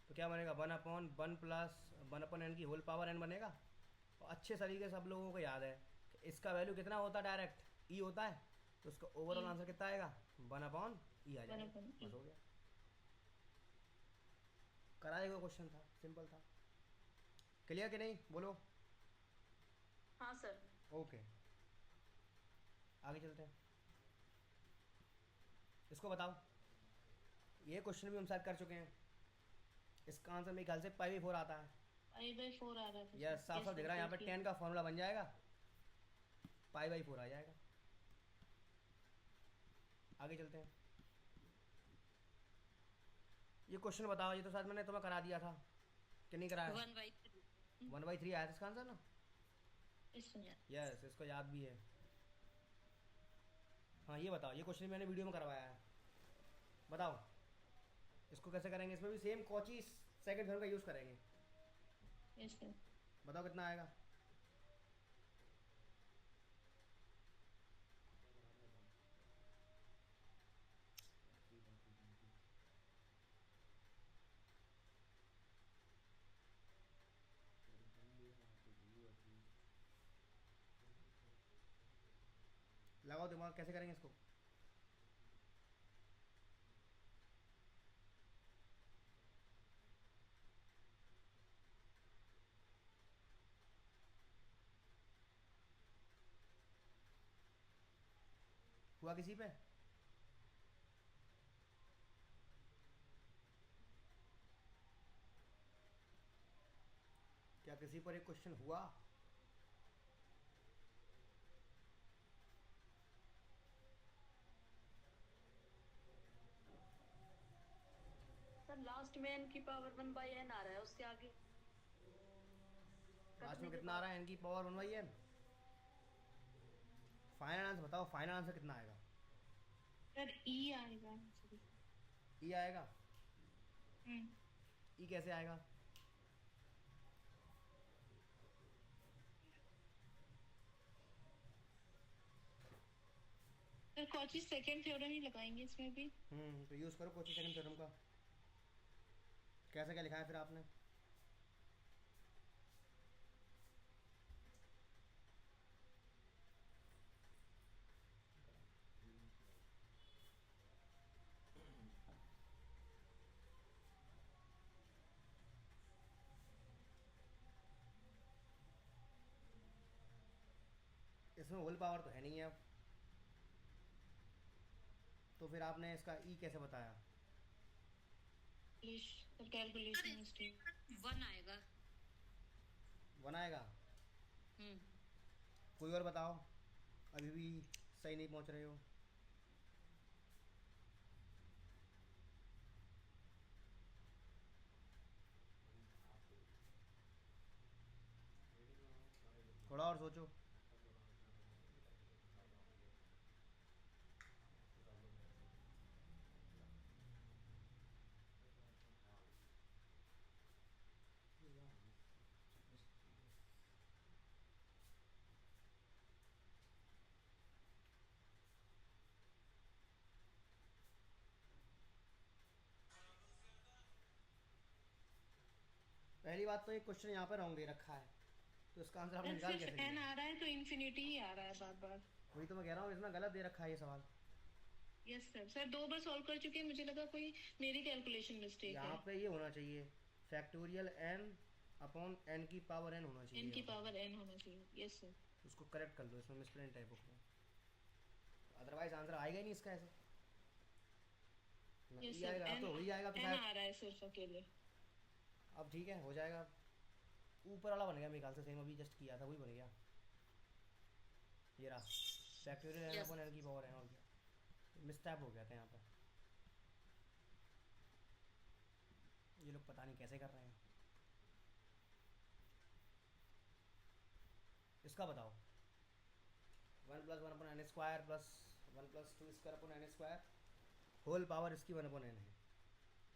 तो क्या बनेगा? 1/1 प्लस 1/n की होल पावर n बनेगा। और अच्छे तरीके से सब लोगों को याद है कि इसका वैल्यू कितना होता है? डायरेक्ट e होता है, तो उसका ओवरऑल आंसर कितना आएगा? 1/e आ जाएगा। बस हो गया, कराए हुआ क्वेश्चन था, सिंपल था। क्लियर कि नहीं बोलो? हाँ सर। ओके आगे चलते हैं, इसको बताओ। ये क्वेश्चन भी हम शायद कर चुके हैं, इसका आंसर मेरे ख्याल से π/4 आता है। π/4 आ रहा था। यस, साफ साफ दिख रहा है यहाँ पे 10 का फॉर्मूला बन जाएगा, π/4 आ जाएगा। आगे चलते हैं, ये क्वेश्चन बताओ। ये तो शायद मैंने तुम्हें करा दिया था कि नहीं कराया? 1/3। 1/3 आया था इसका आंसर ना? इसमें यस, इसको याद भी है। हाँ ये बताओ, ये क्वेश्चन मैंने वीडियो में करवाया है, बताओ इसको कैसे करेंगे? इसमें भी सेम कॉची सेकंड थ्योरम का यूज़ करेंगे। Yes sir. बताओ कितना आएगा? लगाओ दिमाग, कैसे करेंगे इसको? हुआ किसी पे? क्या किसी पर एक क्वेश्चन हुआ? सर लास्ट में n की पावर 1/n आ रहा है, उसके आगे लास्ट में कितना आ रहा है? n की पावर 1/n। फाइनल आंसर बताओ, फाइनल आंसर कितना आएगा? सर e आएगा। ई आएगा? ई कैसे आएगा? सर कॉची सेकंड थ्योरम ही लगाएंगे इसमें भी। तो यूज़ करो कोची सेकंड थ्योरम का। कैसा क्या लिखा है फिर आपने? इसमें होल पावर तो है नहीं है अब, तो फिर आपने इसका ई कैसे बताया? Sir calculation mistake. 1 आएगा। 1 आएगा। हम्म कोई और बताओ, अभी भी सही नहीं पहुंच रहे हो। थोड़ा और सोचो। पहली बात तो ये क्वेश्चन यहाँ पर रॉन्ग दे रखा है, तो इसका आंसर आपने निकाल कैसे सिर्फ एन लिया? आ रहा है तो इन्फिनिटी ही आ रहा है बार बार। वही तो मैं कह रहा हूँ, इसमें गलत दे रखा है ये सवाल। यस सर, सर 2 बार सॉल्व कर चुके हैं, मुझे लगा कोई मेरी कैलकुलेशन मिस्टेक है। यहाँ पे ये होना चाहिए फैक्टोरियल n अपॉन n की पावर n होना चाहिए। एन की पावर एन होना चाहिए। Yes sir. उसको करेक्ट कर लो, इसमें मिसप्रिंट है बुक में, अदरवाइज आंसर आएगा ही नहीं इसका ऐसे। यस ई सर, आएगा तो वही आएगा तो एन शायद। आ रहा है सिर्फ अकेले। अब ठीक है, हो जाएगा। ऊपर वाला बन गया मेरे ख्याल से, सेम अभी जस्ट किया था वही बन गया। ये रहा factorial n Yes. Upon n की पावर n, और क्या मिसटैप हो गया था यहाँ पे। ये लोग पता नहीं कैसे कर रहे हैं। इसका बताओ, 1 plus 1 upon n square plus 1 plus 2 square upon n square whole power इसकी 1 अपॉन एन है,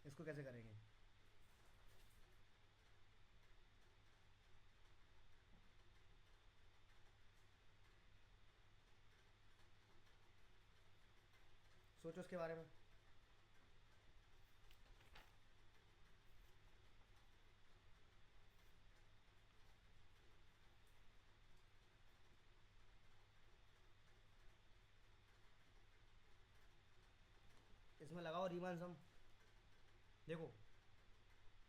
इसको कैसे करेंगे? सोचो उसके बारे में। इसमें लगाओ रीमान सम। देखो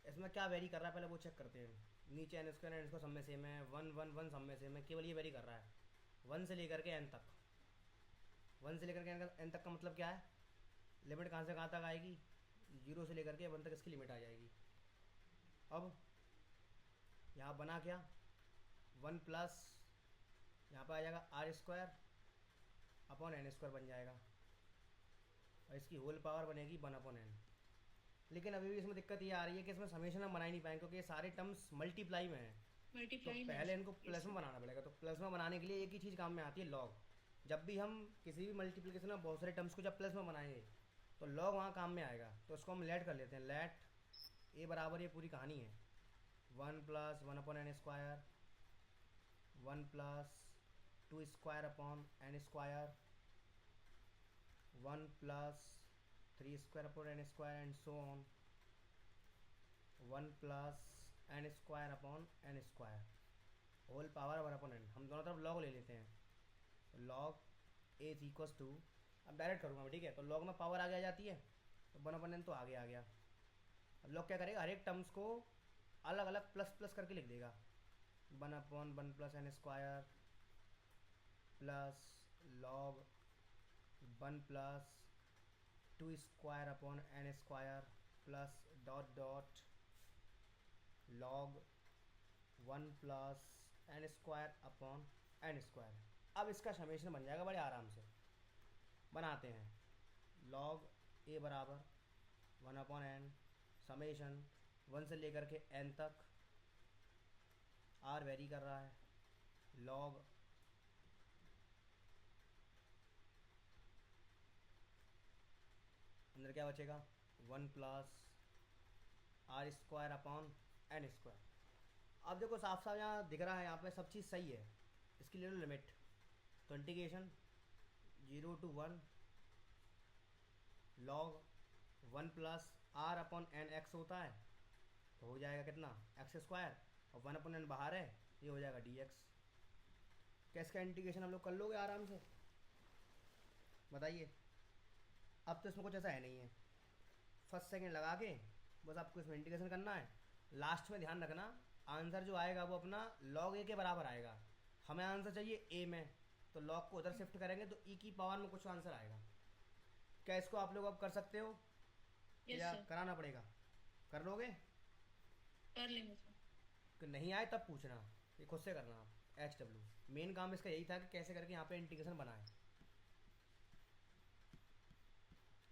इसमें क्या वेरी कर रहा है पहले वो चेक करते हैं। नीचे एन स्क्वायर एन स्क्वायर सब में सेम है, 1 1 1 सब में सेम है, केवल ये वेरी कर रहा है 1 से लेकर के एन तक। 1 से लेकर के एन तक का मतलब क्या है? लिमिट कहाँ से कहाँ तक आएगी? 0 से लेकर के 1 तक इसकी लिमिट आ जाएगी। अब यहाँ बना क्या? 1 प्लस यहाँ पर आ जाएगा r square upon n square बन जाएगा, और इसकी होल पावर बनेगी 1 अपॉन एन। लेकिन अभी भी इसमें दिक्कत ये आ रही है कि इसमें समेशन हम बना ही नहीं पाएंगे, क्योंकि ये सारे टर्म्स मल्टीप्लाई में हैं। तो मल्टीप्लाई पहले इनको प्लस में बनाना पड़ेगा। तो प्लस में बनाने के लिए एक ही चीज़ काम में आती है, लॉग। जब भी हम किसी भी मल्टीप्लिकेशन में बहुत सारे टर्म्स को जब प्लस में बनाएंगे तो लॉग वहाँ काम में आएगा। तो इसको हम लेट कर लेते हैं, लेट ए बराबर, ये पूरी कहानी है 1 plus 1 upon n square 1 plus 2 square upon n square 1 plus 3 square upon n square and so on 1 plus n square upon n square whole power 1 upon n. हम दोनों तरफ लॉग ले लेते हैं, तो log a is equals to, अब direct करूँगा मैं, ठीक है? तो लॉग में पावर आगे आ जाती है, तो 1 अपॉन एन तो आगे आ गया। अब लॉग क्या करेगा, हर एक टर्म्स को अलग अलग प्लस प्लस करके लिख देगा। 1 upon 1 plus n square plus log 1 plus 2 square upon n square plus dot dot log 1 plus n square upon n square. अब इसका समेशन बन जाएगा बड़े आराम से। बनाते हैं लॉग ए बराबर 1 अपॉन एन समेशन 1 से लेकर के एन तक, आर वेरी कर रहा है, लॉग अंदर क्या बचेगा 1 plus r square upon n square. अब देखो साफ साफ यहाँ दिख रहा है, यहाँ पे सब चीज़ सही है। इसकी ले लो लिमिट, तो integration 0 to 1 log 1 plus r upon n x होता है, तो हो जाएगा कितना एक्स स्क्वायर, और 1 अपॉन एन बाहर है, ये हो जाएगा डी एक्स। क्या इसका इंटीग्रेशन हम लोग कर लोगे आराम से? बताइए। अब तो इसमें कुछ ऐसा है नहीं है, फर्स्ट सेकंड लगा के बस आपको इसमें इंटीग्रेशन करना है। लास्ट में ध्यान रखना आंसर जो आएगा वो अपना log a के बराबर आएगा। हमें आंसर चाहिए a में, तो log को उधर शिफ्ट करेंगे तो e की पावर में कुछ आंसर आएगा। क्या इसको आप लोग अब कर सकते हो यस या सर, कराना पड़ेगा? कर लोगे? कर लेंगे सर। कि नहीं आए तब पूछना, ये खुद से करना आप। एच डब्ल्यू मेन काम इसका यही था कि कैसे करके यहाँ पे इंटीग्रेशन बनाए।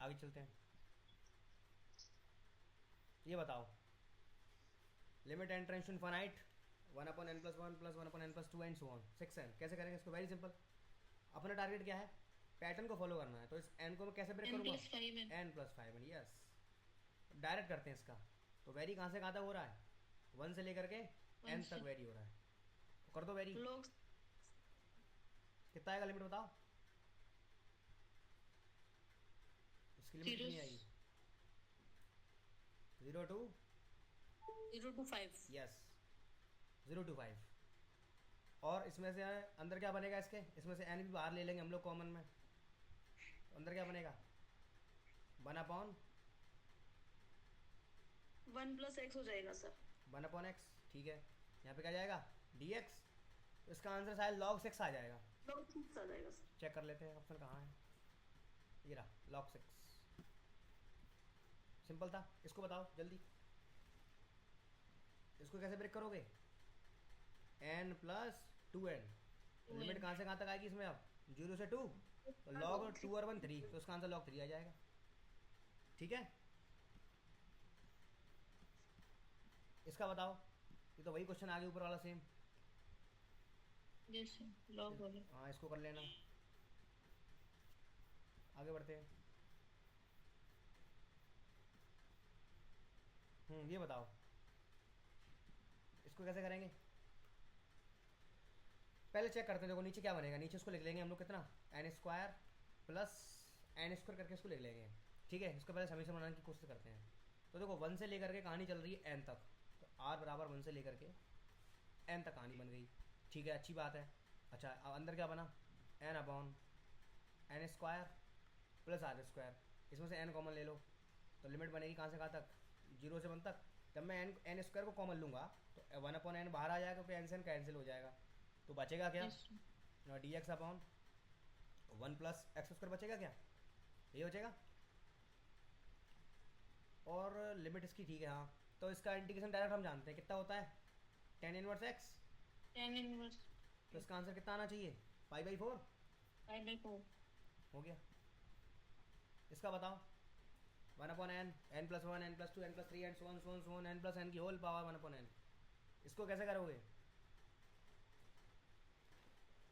आगे चलते हैं। ये बताओ limit and tension infinite 1 upon n plus 1 plus 1 upon n plus 2 and so on 6n, कैसे करेंगे इसको? Very simple. अपना टारगेट क्या है? पैटर्न को फॉलो करना है। तो इस n को मैं कैसे ब्रेक n करूँगा? प्लस 5 है। n plus 5 yes. डायरेक्ट करते हैं इसका। तो वेरी कहाँ से कहाँ तक हो रहा है? 1 से लेकर के n से। तक वेरी हो रहा है, तो कर दो वेरी। log कितना आएगा लिमिट बताओ? इसकी लिमिट कितनी Zeros. आएगी? 0 to 0 to 5। Yes 0 to 5। और इसमें से अंदर क्या बनेगा इसके? इसमें से n भी बाहर ले लेंगे हम लोग कॉमन में, तो अंदर क्या बनेगा? 1 अपॉन 1 प्लस एक्स हो जाएगा सर। 1 अपॉन एक्स, ठीक है। यहाँ पे क्या जाएगा? D x. तो इसका आंसर शायद log 6 आ जाएगा। लॉग 6 आ जाएगा सर। चेक कर लेते हैं ऑप्शन कहाँ है। ये रहा log 6। सिंपल था। इसको बताओ जल्दी, इसको कैसे ब्रेक करोगे? n plus 2n। लिमिट कहाँ से कहाँ तक आएगी इसमें? अब 0 से 2, तो log 2 और 1 3, तो इसका आंसर log 3 आ जाएगा। ठीक है, इसका बताओ। ये तो वही क्वेश्चन आगे ऊपर वाला सेम। यस सर, log वाला। हाँ इसको कर लेना। आगे बढ़ते हैं। ये बताओ इसको कैसे करेंगे? पहले चेक करते हैं। देखो नीचे क्या बनेगा, नीचे इसको लिख लेंगे हम लोग कितना, n square plus n square करके इसको लिख लेंगे। ठीक है, इसको पहले समीकरण बनाने की कोशिश करते हैं। तो देखो 1 से लेकर के कहानी चल रही है n तक, तो r बराबर 1 से लेकर के n तक कहानी बन गई। ठीक है, अच्छी बात है। अच्छा अब अंदर क्या बना? n upon n square plus r square. इसमें से n कॉमन ले लो, तो लिमिट बनेगी कहाँ से कहाँ तक? 0 से 1 तक। जब मैं एन स्क्वायर को कॉमन लूँगा तो 1 अपॉन एन बाहर आ जाएगा, फिर एन से एन कैंसिल हो जाएगा, तो बचेगा क्या? Yes sir. D x upon 1 plus x square बचेगा क्या? ये बचेगा। और लिमिट इसकी ठीक है। हाँ, तो इसका इंटीग्रेशन डायरेक्ट हम जानते हैं कितना होता है, tan inverse x. tan inverse तो इसका आंसर कितना आना चाहिए? π/4 5/4। हो गया। इसका बताओ 1 upon n, n plus 1, n plus 2, n plus 3 and so on n plus n की होल पावर 1 अपॉन एन। इसको कैसे करोगे?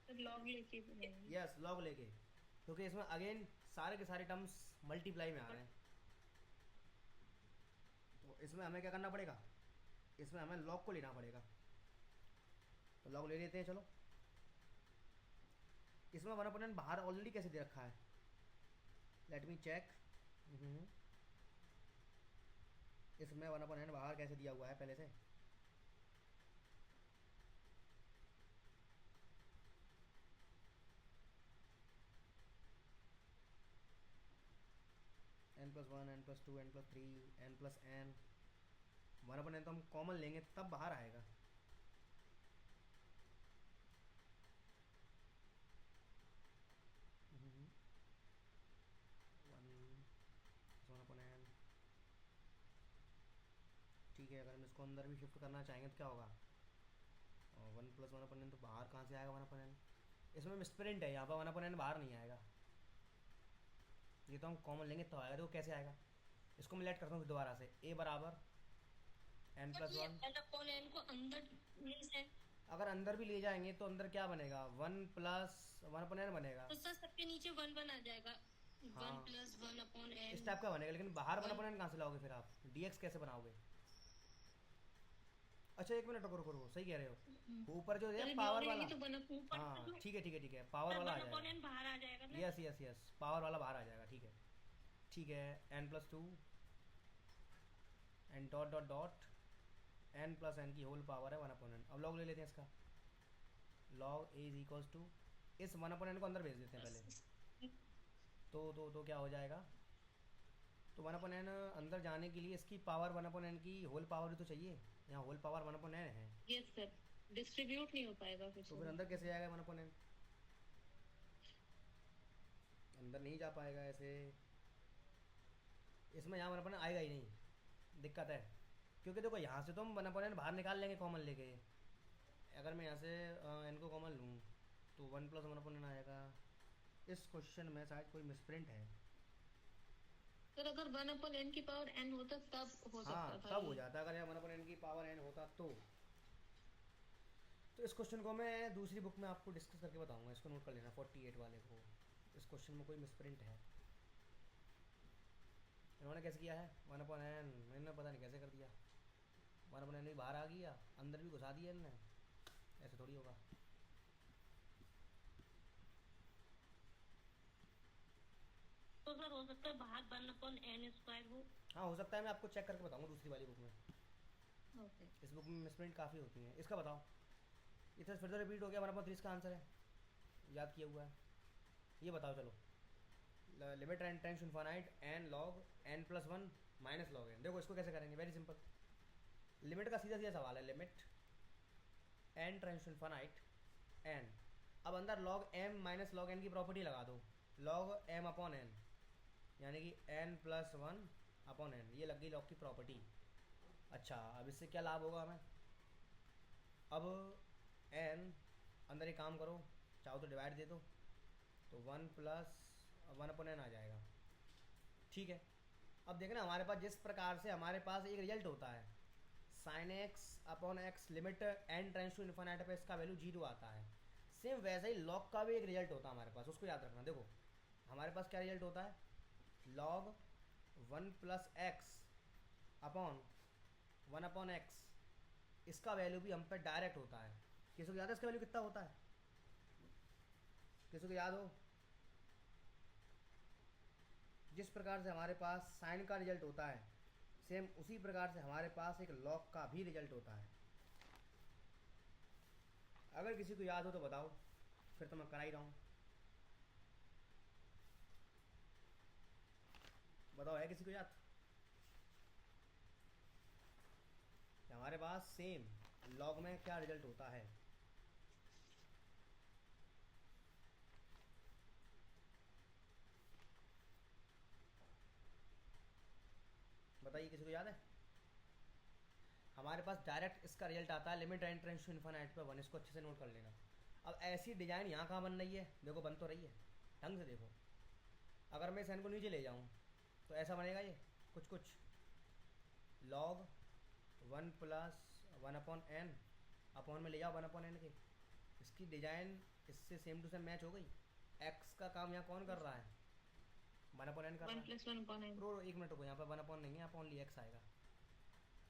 सर log लेके बनाएंगे। यस लॉग लेके, क्योंकि इसमें अगेन सारे के सारे टर्म्स मल्टीप्लाई में आ रहे हैं। तो इसमें हमें क्या करना पड़ेगा? इसमें हमें लॉग को लेना पड़ेगा, तो लॉग ले लेते हैं। चलो इसमें 1 अपॉन एन बाहर ऑलरेडी कैसे दे रखा है? Let me check. इसमें 1 अपॉन एन बाहर कैसे दिया हुआ है पहले से? n plus 1, n plus 2, n plus 3, n plus n। 1 upon n तो हम कॉमन लेंगे तब बाहर आएगा। ठीक है, अगर हम इसको अंदर भी शिफ्ट करना चाहेंगे तो क्या होगा? 1 प्लस 1 अपन एन, तो बाहर कहाँ से आएगा 1 अपन एन? इसमें मिसप्रिंट है, यहाँ पर 1 अपन एन बाहर नहीं आएगा। ये तो हम कॉमन लेंगे तो आएगा। तो कैसे आएगा? इसको मैं लेट करता हूँ दोबारा से। a बराबर n plus 1। n upon n को अंदर मींस है, अगर अंदर भी ले जाएंगे तो अंदर क्या बनेगा? 1 प्लस 1 अपन एन बनेगा। तो सर सबके नीचे 1 1 आ जाएगा। हाँ। 1 प्लस 1 अपॉन इस n। टाइप का बनेगा, लेकिन बाहर 1 अपन एन कहाँ से लाओगे फिर आप? dx कैसे बनाओगे? अच्छा एक मिनट रुको रुको रुको, सही कह रहे हो, ऊपर जो है अरे पावर लॉग वाला, लेंगे तो वन ऊपर हाँ तो ठीक है ठीक है ठीक है, पावर वाला आ वन अपॉन जाएगा, एन बाहर आ जाएगा ना। यस यस यस, पावर वाला बाहर आ जाएगा, ठीक है ठीक है, n plus two n dot dot dot n plus n की होल पावर है वन अपॉन एन। अब लॉग ले लेते हैं इसका, log a is equals to, इस वन अपॉन एन को अंदर भेज देते हैं पहले, तो क्या हो जाएगा, तो वन अपॉन एन अंदर जाने के लिए इसकी पावर वन अपॉन एन की होल पावर ही तो चाहिए, यहाँ whole power one upon n है, यस सर, डिस्ट्रीब्यूट नहीं हो पाएगा फिर तो फिर अंदर कैसे जाएगा वन अपॉन एन, अंदर नहीं जा पाएगा ऐसे, इसमें यहाँ वन अपॉन एन आएगा ही नहीं, दिक्कत है, क्योंकि देखो यहाँ से तो हम वन अपॉन एन बाहर निकाल लेंगे कॉमन लेके, अगर मैं यहाँ से एन को कॉमन लूँ तो one plus one upon n आएगा। इस क्वेश्चन में शायद कोई मिसप्रिंट है, सर अगर वन अपॉन एन की पावर एन होता तब हो हाँ सकता था तब हो ये। जाता, अगर यहाँ वन अपॉन एन की पावर एन होता तो इस क्वेश्चन को मैं दूसरी बुक में आपको डिस्कस करके बताऊंगा, इसको नोट कर लेना 48 वाले को, इस क्वेश्चन में कोई मिसप्रिंट है, इन्होंने कैसे किया है वन अपॉन एन, मैंने पता नहीं कैसे कर दिया, वन अपॉन एन भी बाहर आ गया, अंदर भी घुसा दिया इनने, ऐसे थोड़ी होगा, तो सर हो सकता है बाहर वन अपॉन एन स्क्वायर हो। हाँ हो सकता है, मैं आपको चेक करके बताऊंगा दूसरी वाली बुक में, ओके इस बुक में मिसप्रिंट काफ़ी होती हैं। इसका बताओ, ये तो फिर तो रिपीट हो गया, वन अपॉन थ्री इसका आंसर है, याद किया हुआ है, ये बताओ चलो, limit n tends infinite n log n plus one minus log n, देखो इसको कैसे करेंगे, वेरी सिंपल, लिमिट का सीधा सीधा सवाल है, limit n tends infinite n, अब अंदर log m minus log n की प्रॉपर्टी लगा दो, लॉग एम अपॉन एन, यानी कि n plus one upon n, ये लग गई लॉग की प्रॉपर्टी। अच्छा अब इससे क्या लाभ होगा हमें, अब एन अंदर एक काम करो, चाहो तो डिवाइड दे दो, तो one plus one upon n आ जाएगा, ठीक है। अब देखना हमारे पास जिस प्रकार से हमारे पास एक रिजल्ट होता है sine x upon x limit n tends to infinity पे इसका वैल्यू जीरो आता है, सेम वैसे ही लॉग का भी एक रिजल्ट होता है हमारे पास, उसको याद रखना। देखो हमारे पास क्या रिजल्ट होता है, log one plus x upon one upon x, इसका वैल्यू भी हम पे डायरेक्ट होता है, किसी को याद है इसका वैल्यू कितना होता है, किसी को याद हो, जिस प्रकार से हमारे पास साइन का रिजल्ट होता है सेम उसी प्रकार से हमारे पास एक लॉग का भी रिजल्ट होता है, अगर किसी को याद हो तो बताओ, फिर तो मैं करा ही रहा हूँ, बताओ है किसी को याद, हमारे पास सेम लॉग में क्या रिजल्ट होता है, बताइए किसी को याद है, हमारे पास डायरेक्ट इसका रिजल्ट आता है limit n tends to infinity पे वन, इसको अच्छे से नोट कर लेना। अब ऐसी डिजाइन यहाँ कहाँ बन रही है, देखो बन तो रही है, ढंग से देखो, अगर मैं इस एन को नीचे ले जाऊँ तो ऐसा बनेगा ये कुछ कुछ, log one plus one upon n, upon में ले जाओ वन अपॉन एन के, इसकी डिजाइन इससे सेम टू सेम मैच हो गई, एक्स का काम यहाँ कौन कर रहा है, वन अपॉन एन कर रहा वन है, प्लस वन अपॉन एन। रो एक मिनट रुको, यहाँ पे वन अपॉन नहीं है, यहाँ पे ओनली एक्स आएगा,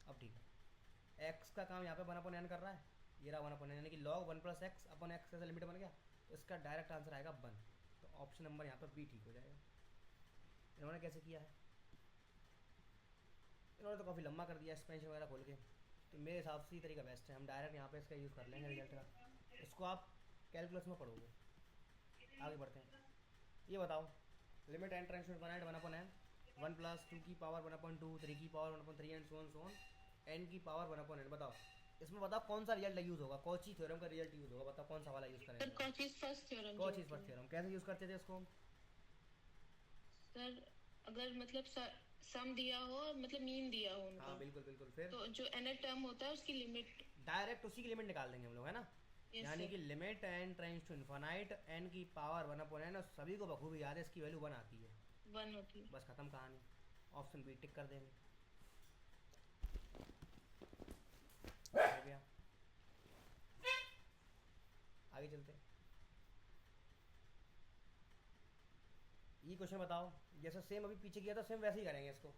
अब ठीक है, एक्स का काम यहाँ पे वन अपॉन एन कर रहा है, ये रहा वन अपॉन एन, यानी कि log one plus x upon x ऐसा लिमिट बन गया, तो इसका डायरेक्ट आंसर आएगा वन, तो ऑप्शन नंबर यहाँ पर बी ठीक हो जाएगा। इन्होंने कैसे किया है, इन्होंने तो काफ़ी लंबा कर दिया एक्सपेंशन वगैरह खोल के, तो मेरे हिसाब से ये तरीका बेस्ट है, हम डायरेक्ट यहाँ पे इसका यूज़ कर लेंगे रिजल्ट का, इसको आप कैलकुलस में पढ़ोगे। आगे बढ़ते हैं, ये बताओ limit n tends to infinity one upon n, one plus two की power one upon two, three की power one upon three and so on n की पावर वन अपॉन एन, बताओ इसमें बताओ कौन सा रिजल्ट यूज़ होगा, कौची थ्योरम का रिजल्ट यूज़ होगा, बताओ कौन सा वाला यूज़ सर करेंगे, Cauchy's first theorem. Cauchy's first theorem, कैसे यूज़ करते थे इसको, सर अगर मतलब सम दिया हो, मतलब मीन दिया हो उनका, हाँ बिल्कुल बिल्कुल, फिर तो जो nth टर्म होता है उसकी लिमिट डायरेक्ट उसी की लिमिट निकाल देंगे हम लोग, है ना, यानी कि limit n tends to infinity n की पावर वन अपॉन एन, और सभी को बखूबी याद है इसकी वैल्यू वन आती है, वन होती है। बस खत्म कहानी, ऑप्शन बी टिक कर देंगे, हो गया। आगे चलते हैं, ये क्वेश्चन बताओ, जैसा सेम अभी पीछे किया था सेम वैसे ही करेंगे इसको,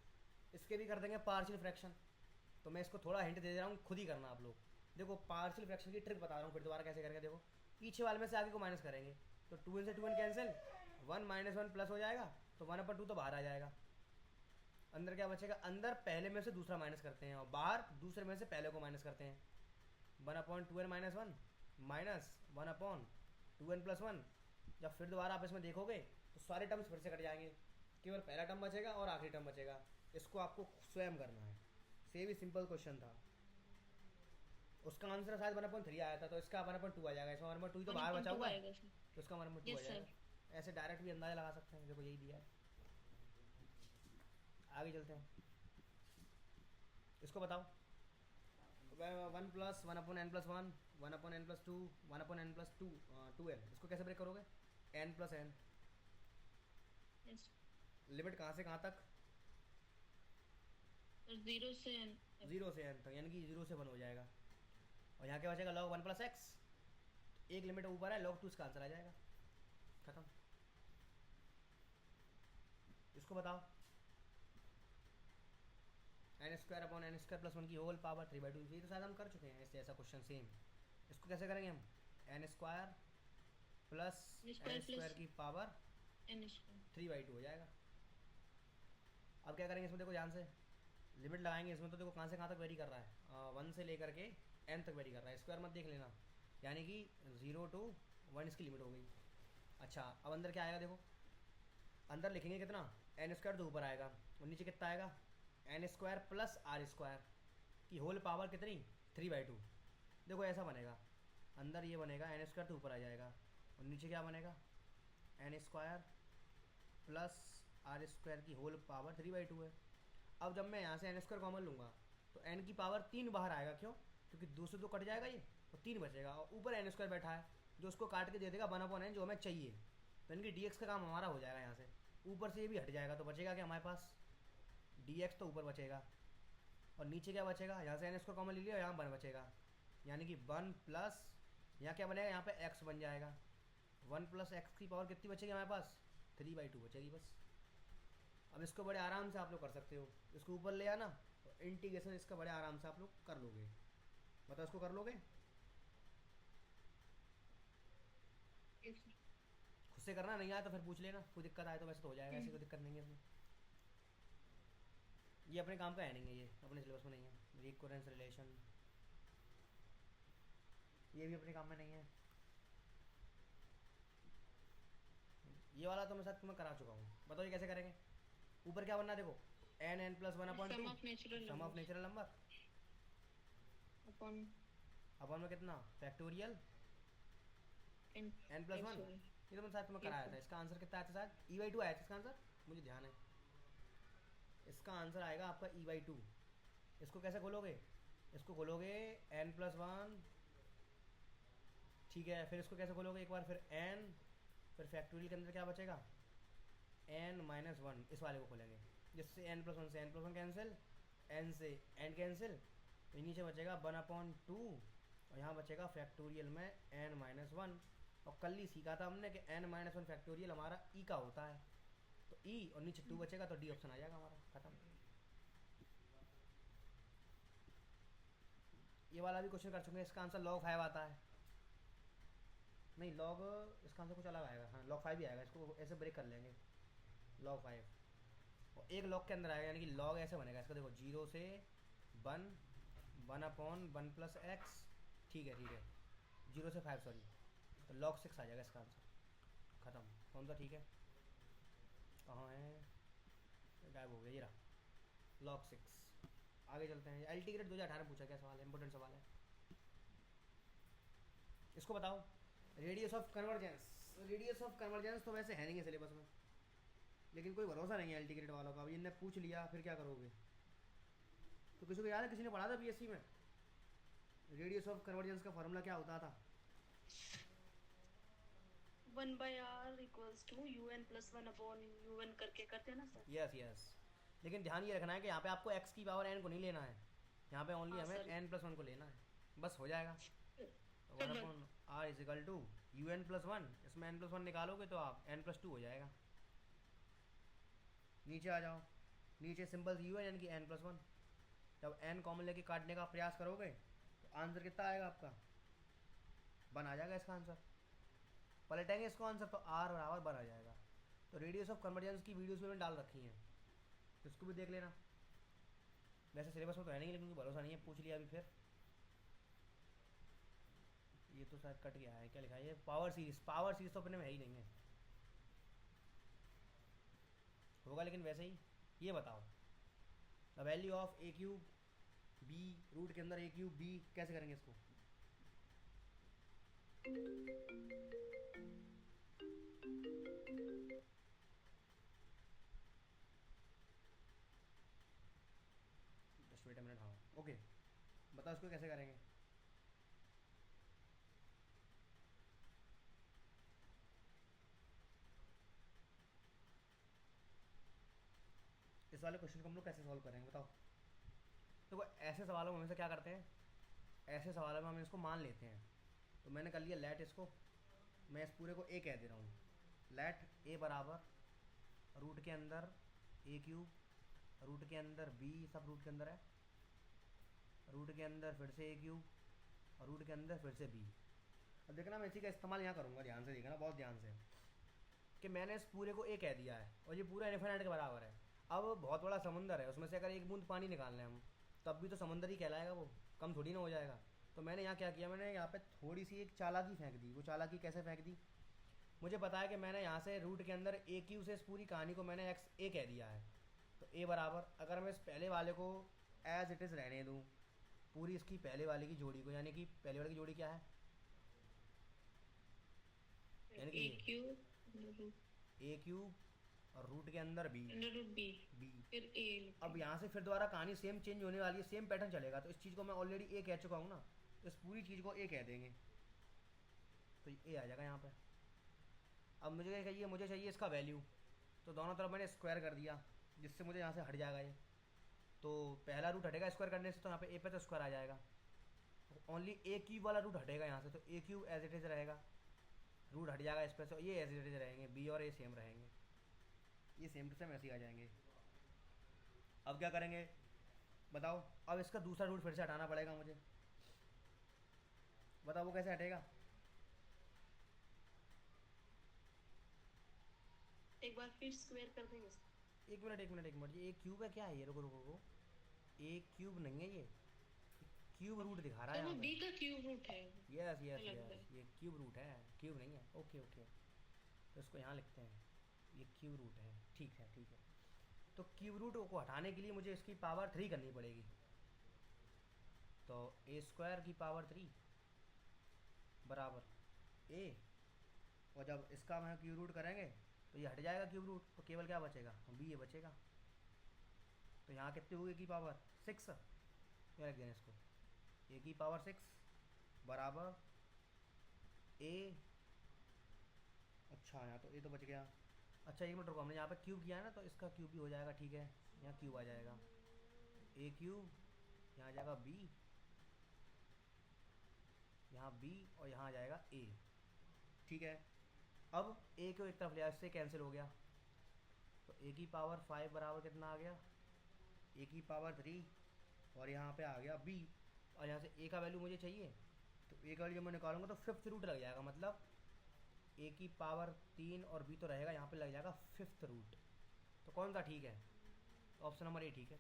इसके भी कर देंगे पार्शियल फ्रैक्शन, तो मैं इसको थोड़ा हिंट दे रहा हूँ, खुद ही करना आप लोग। देखो पार्शियल फ्रैक्शन की ट्रिक बता रहा हूँ फिर दोबारा कैसे करेंगे। देखो पीछे वाले में से आगे को माइनस करेंगे तो 2n से 2n कैंसिल, 1 माइनस 1 प्लस हो जाएगा, तो 1/2 तो बाहर आ जाएगा। अंदर क्या बचेगा, अंदर पहले में से दूसरा माइनस करते हैं और बाहर दूसरे में से पहले को माइनस करते हैं। 1/2n minus 1 minus 1/2n plus 1। जब फिर दोबारा आप इसमें देखोगे तो सारे टर्म्स फिर से कट जाएंगे, केवल पहला टर्म बचेगा और आखिरी टर्म बचेगा। इसको आपको स्वयं करना है, सेम ही सिंपल क्वेश्चन था। उसका आंसर शायद 1/3 आया था, तो इसका 1/2 आ जाएगा। इसमें 1/2 तो बाहर बचा 1/2 हुआ है, आएगा सर। तो इसका 1/2 आ Yes, जाएगा। ऐसे डायरेक्ट भी अंदाजा लगा सकते हैं, देखो यही दिया है। आगे चलते हैं, इसको बताओ। 1 plus 1/n plus 1, 1/n plus 2, 1/n plus 2n, इसको कैसे ब्रेक करोगे, n plus n। Yes, limit कहाँ से कहाँ तक, सर 0 से 0 से n तक, यानी कि 0 से 1 हो जाएगा। और यहाँ क्या बचेगा, log 1 प्लस x, एक लिमिट ऊपर है, log 2 इसका आंसर आ जाएगा, खत्म। इसको बताओ, n² प्लस 1 की होल पावर 3/2। ये तो शायद हम कर चुके हैं इससे ऐसा क्वेश्चन सेम। इसको कैसे करेंगे हम, n² प्लस n² की पावर n²। 3/2 हो जाएगा। अब क्या करेंगे इसमें, देखो ध्यान से लिमिट लगाएंगे इसमें, तो देखो कहाँ से कहाँ तक वेरी कर रहा है, 1 से लेकर के n तक वेरी कर रहा है। स्क्वायर मत देख लेना, यानी कि 0 to 1 इसकी लिमिट हो गई। अच्छा अब अंदर क्या आएगा, देखो अंदर लिखेंगे कितना, n² तो ऊपर आएगा और नीचे कितना आएगा, n² प्लस r² की होल पावर कितनी, 3/2। देखो ऐसा बनेगा, अंदर ये बनेगा n² तो ऊपर आ जाएगा और नीचे क्या बनेगा, n² प्लस r² की होल पावर 3/2 है। अब जब मैं यहाँ से n² कॉमन लूँगा तो n की पावर 3 बाहर आएगा, क्यों, क्योंकि 2 से 2 कट जाएगा ये और 3 बचेगा, और ऊपर n² बैठा है जो उसको काट के दे देगा 1/n जो हमें चाहिए। तो इनकी dx का काम हमारा हो जाएगा। यहाँ से ऊपर से ये भी हट जाएगा, तो बचेगा क्या हमारे पास, dx तो ऊपर बचेगा और नीचे क्या बचेगा, यहाँ से n² कॉमन ले लिया, यहाँ 1 बचेगा, यानी कि 1 प्लस यहाँ क्या बनेगा, यहाँ पे x बन जाएगा। 1 प्लस एक्स की पावर कितनी बचेगी हमारे पास, 3/2 बचेगी बस। अब इसको बड़े आराम से आप लोग कर सकते हो, इसको ऊपर ले आना तो इंटीग्रेशन इसका बड़े आराम से आप लोग कर लोगे। बताओ इसको कर लोगे, Yes, sir। खुद से करना, नहीं आया तो फिर पूछ लेना, कोई दिक्कत आए तो वैसे तो हो जाएगा, ऐसी कोई दिक्कत नहीं है इसमें। ये अपने काम का है नहीं है, ये अपने सिलेबस में नहीं है। रिकरेंस रिलेशन ये भी अपने काम में नहीं है। ये वाला तो मैं साथ तुम्हें करा चुका हूँ, बताओ ये कैसे करेंगे। ऊपर क्या बनना है, देखो n plus 1/2 Sum of natural sum of numbers natural number upon अपन में कितना, factorial n n plus 1। x1। ये तो मैंने शायद तुम्हें कराया था। इसका आंसर कितना आया था, शायद e/2 आया था इसका आंसर, मुझे ध्यान है। इसका आंसर आएगा आपका e/2। इसको कैसे खोलोगे, इसको खोलोगे n प्लस 1, ठीक है, फिर इसको कैसे खोलोगे एक बार, फिर n, फिर फैक्टोरियल के अंदर क्या बचेगा, n माइनस 1, इस वाले को खोलेंगे, जिससे n प्लस 1 से n प्लस 1 कैंसिल, n से n कैंसिल, तो नीचे बचेगा 1/2 और यहाँ बचेगा फैक्टोरियल में n माइनस 1। और कल ही सीखा था हमने कि n माइनस 1 फैक्टोरियल हमारा e का होता है, तो e और नीचे 2 बचेगा, तो d ऑप्शन आ जाएगा हमारा, खत्म। ये वाला भी क्वेश्चन कर चुके हैं, इसका आंसर log 5 आता है, नहीं log, इसका आंसर कुछ अलग आएगा, हाँ log 5 ही आएगा। इसको ऐसे ब्रेक कर लेंगे, log 5 और एक log के अंदर आएगा, यानी कि log ऐसे बनेगा इसका, देखो 0 से 1, 1/1 प्लस x, ठीक है 0 से 5 सॉरी, तो log 6 आ जाएगा इसका आंसर, ख़त्म। कौन सा ठीक है, कहाँ है, गायब हो गया, ये रहा log 6। आगे चलते हैं, LT ग्रेड 2018 पूछा क्या सवाल है, इंपॉर्टेंट सवाल है। इसको बताओ, radius of convergence. Radius of convergence तो वैसे है नहीं है सिलेबस में, लेकिन कोई भरोसा नहीं है LT ग्रेड वालों का। अब इनने पूछ लिया फिर क्या करोगे। तो किसी को याद है, किसी ने पढ़ा था BSc में रेडियस ऑफ कन्वर्जेंस का फॉर्मूला क्या होता था, 1/r equals to un plus 1/un करके करते हैं ना सर। यस यस, लेकिन ध्यान ये रखना है कि यहाँ पे आपको x की पावर n को नहीं लेना है, यहाँ पे ओनली हाँ, हमें सर। n प्लस 1 को लेना है, बस हो जाएगा। तो 1/r is equal to un plus 1, इसमें n प्लस 1 निकालोगे तो आप n प्लस 2 हो जाएगा। नीचे आ जाओ, नीचे सिंपल un यानी कि n प्लस 1, जब n कॉमन लेके काटने का प्रयास करोगे तो आंसर कितना आएगा आपका, 1 आ जाएगा इसका आंसर। पलटेंगे इसको आंसर तो r बराबर 1 आ जाएगा। तो रेडियस ऑफ कन्वर्जेंस की वीडियोस में डाल रखी हैं, तो इसको भी देख लेना। वैसे सिलेबस में तो है नहीं, लेकिन भरोसा नहीं है, पूछ लिया अभी फिर। ये तो शायद कट गया है, क्या लिखा है ये, पावर सीरीज। पावर सीरीज तो अपने में है ही नहीं है, होगा लेकिन वैसे ही। ये बताओ the value of a cube b root के अंदर ए क्यूब बी, कैसे करेंगे इसको? Just wait a minute. हाँ ओके, बताओ इसको कैसे करेंगे। इस वाले क्वेश्चन को हम लोग कैसे सॉल्व करेंगे बताओ। देखो ऐसे सवालों में हमेशा क्या करते हैं, ऐसे सवालों में हम इसको मान लेते हैं। तो मैंने कर लिया लेट, इसको मैं इस पूरे को ए कह दे रहा हूँ। लेट ए बराबर रूट के अंदर ए क्यूब, रूट के अंदर बी, सब रूट के अंदर है, रूट के अंदर फिर से ए क्यूब, और रूट के अंदर फिर से बी। अब देखना मैं इसी का इस्तेमाल यहाँ करूँगा, ध्यान से देखना, बहुत ध्यान से, कि मैंने इस पूरे को ए कह दिया है और ये पूरा इनफिनिट के बराबर है। अब बहुत बड़ा समुंदर है, उसमें से अगर एक बूंद पानी निकालना है हम, तब भी तो समुंदर ही कहलाएगा, वो कम थोड़ी ना हो जाएगा। तो मैंने यहाँ क्या किया, मैंने यहाँ पे थोड़ी सी एक चालाकी फेंक दी। वो चालाकी कैसे फेंक दी, मुझे पता है कि मैंने यहाँ से रूट के अंदर ए क्यू से इस पूरी कहानी को मैंने एक्स ए कह दिया है। तो ए बराबर, अगर मैं इस पहले वाले को एज इट इज़ रहने दूँ, पूरी इसकी पहले वाले की जोड़ी को, यानी कि पहले वाले की जोड़ी क्या है, यानी कि ए क्यूब और रूट के अंदर बी, बी फिर ए। अब यहाँ से फिर दोबारा कहानी सेम चेंज होने वाली है, सेम पैटर्न चलेगा। तो इस चीज़ को मैं ऑलरेडी ए कह चुका हूँ ना, तो इस पूरी चीज़ को ए कह देंगे, तो ए आ जाएगा यहाँ पे। अब मुझे क्या चाहिए, मुझे चाहिए इसका वैल्यू। तो दोनों तरफ मैंने स्क्वायर कर दिया, जिससे मुझे यहाँ से हट जाएगा ये। तो पहला रूट हटेगा स्क्वायर करने से, तो यहाँ पे ए पे तो स्क्वायर आ जाएगा। ओनली ए क्यूब वाला रूट हटेगा यहाँ से, तो ए क्यूब एज इट इज़ रहेगा, रूट हट जाएगा इस पर, तो ये एज इट इज़ रहेंगे, बी और ए सेम रहेंगे, ये सेम टू सेम ऐसे ही आ जाएंगे। अब क्या करेंगे बताओ, अब इसका दूसरा रूट फिर से हटाना पड़ेगा मुझे, बताओ वो कैसे हटेगा। एक बार फिर स्क्वायर कर देंगे। एक मिनट एक मिनट एक मिनट, ये क्यूब है क्या है ये, रुको रुको रुको, ए क्यूब नहीं है, ये क्यूब रूट दिखा रहा है तो वो यहाँ बी पे। का क्यूब रूट है। यस यस अलग यस, ये क्यूब रूट है, क्यूब नहीं है। ओके ओके, तो इसको यहाँ लिखते हैं, ये क्यूब रूट है, ठीक है ठीक है। तो क्यूब रूट को हटाने के लिए मुझे इसकी पावर 3 करनी पड़ेगी। तो ए स्क्वायर की पावर 3 बराबर ए, और जब इसका हम क्यूब रूट करेंगे तो ये हट जाएगा क्यूब रूट, तो केवल क्या बचेगा, बी ए बचेगा। तो यहाँ कितनी होगी की पावर 6, क्या रख देना इसको, ए की पावर 6 बराबर ए। अच्छा यहाँ तो ए तो बच गया। अच्छा एक मिनट रुको, हमने यहाँ पे क्यूब किया है ना, तो इसका क्यूब भी हो जाएगा, ठीक है, यहाँ क्यूब आ जाएगा, ए क्यूब, यहाँ आ जाएगा बी, यहाँ बी, और यहाँ आ जाएगा ए, ठीक है। अब ए को एक तरफ लिया, इससे कैंसिल हो गया, तो ए की पावर 5 बराबर कितना आ गया, ए की पावर 3, और यहाँ पे आ गया बी, और यहाँ से ए का वैल्यू मुझे चाहिए, तो ए का वैल्यू जब मैं निकालूंगा तो 5th रूट लग जाएगा, मतलब ए की पावर 3 और बी तो रहेगा, यहाँ पे लग जाएगा 5th रूट। तो कौन सा ठीक है, ऑप्शन नंबर ए ठीक है।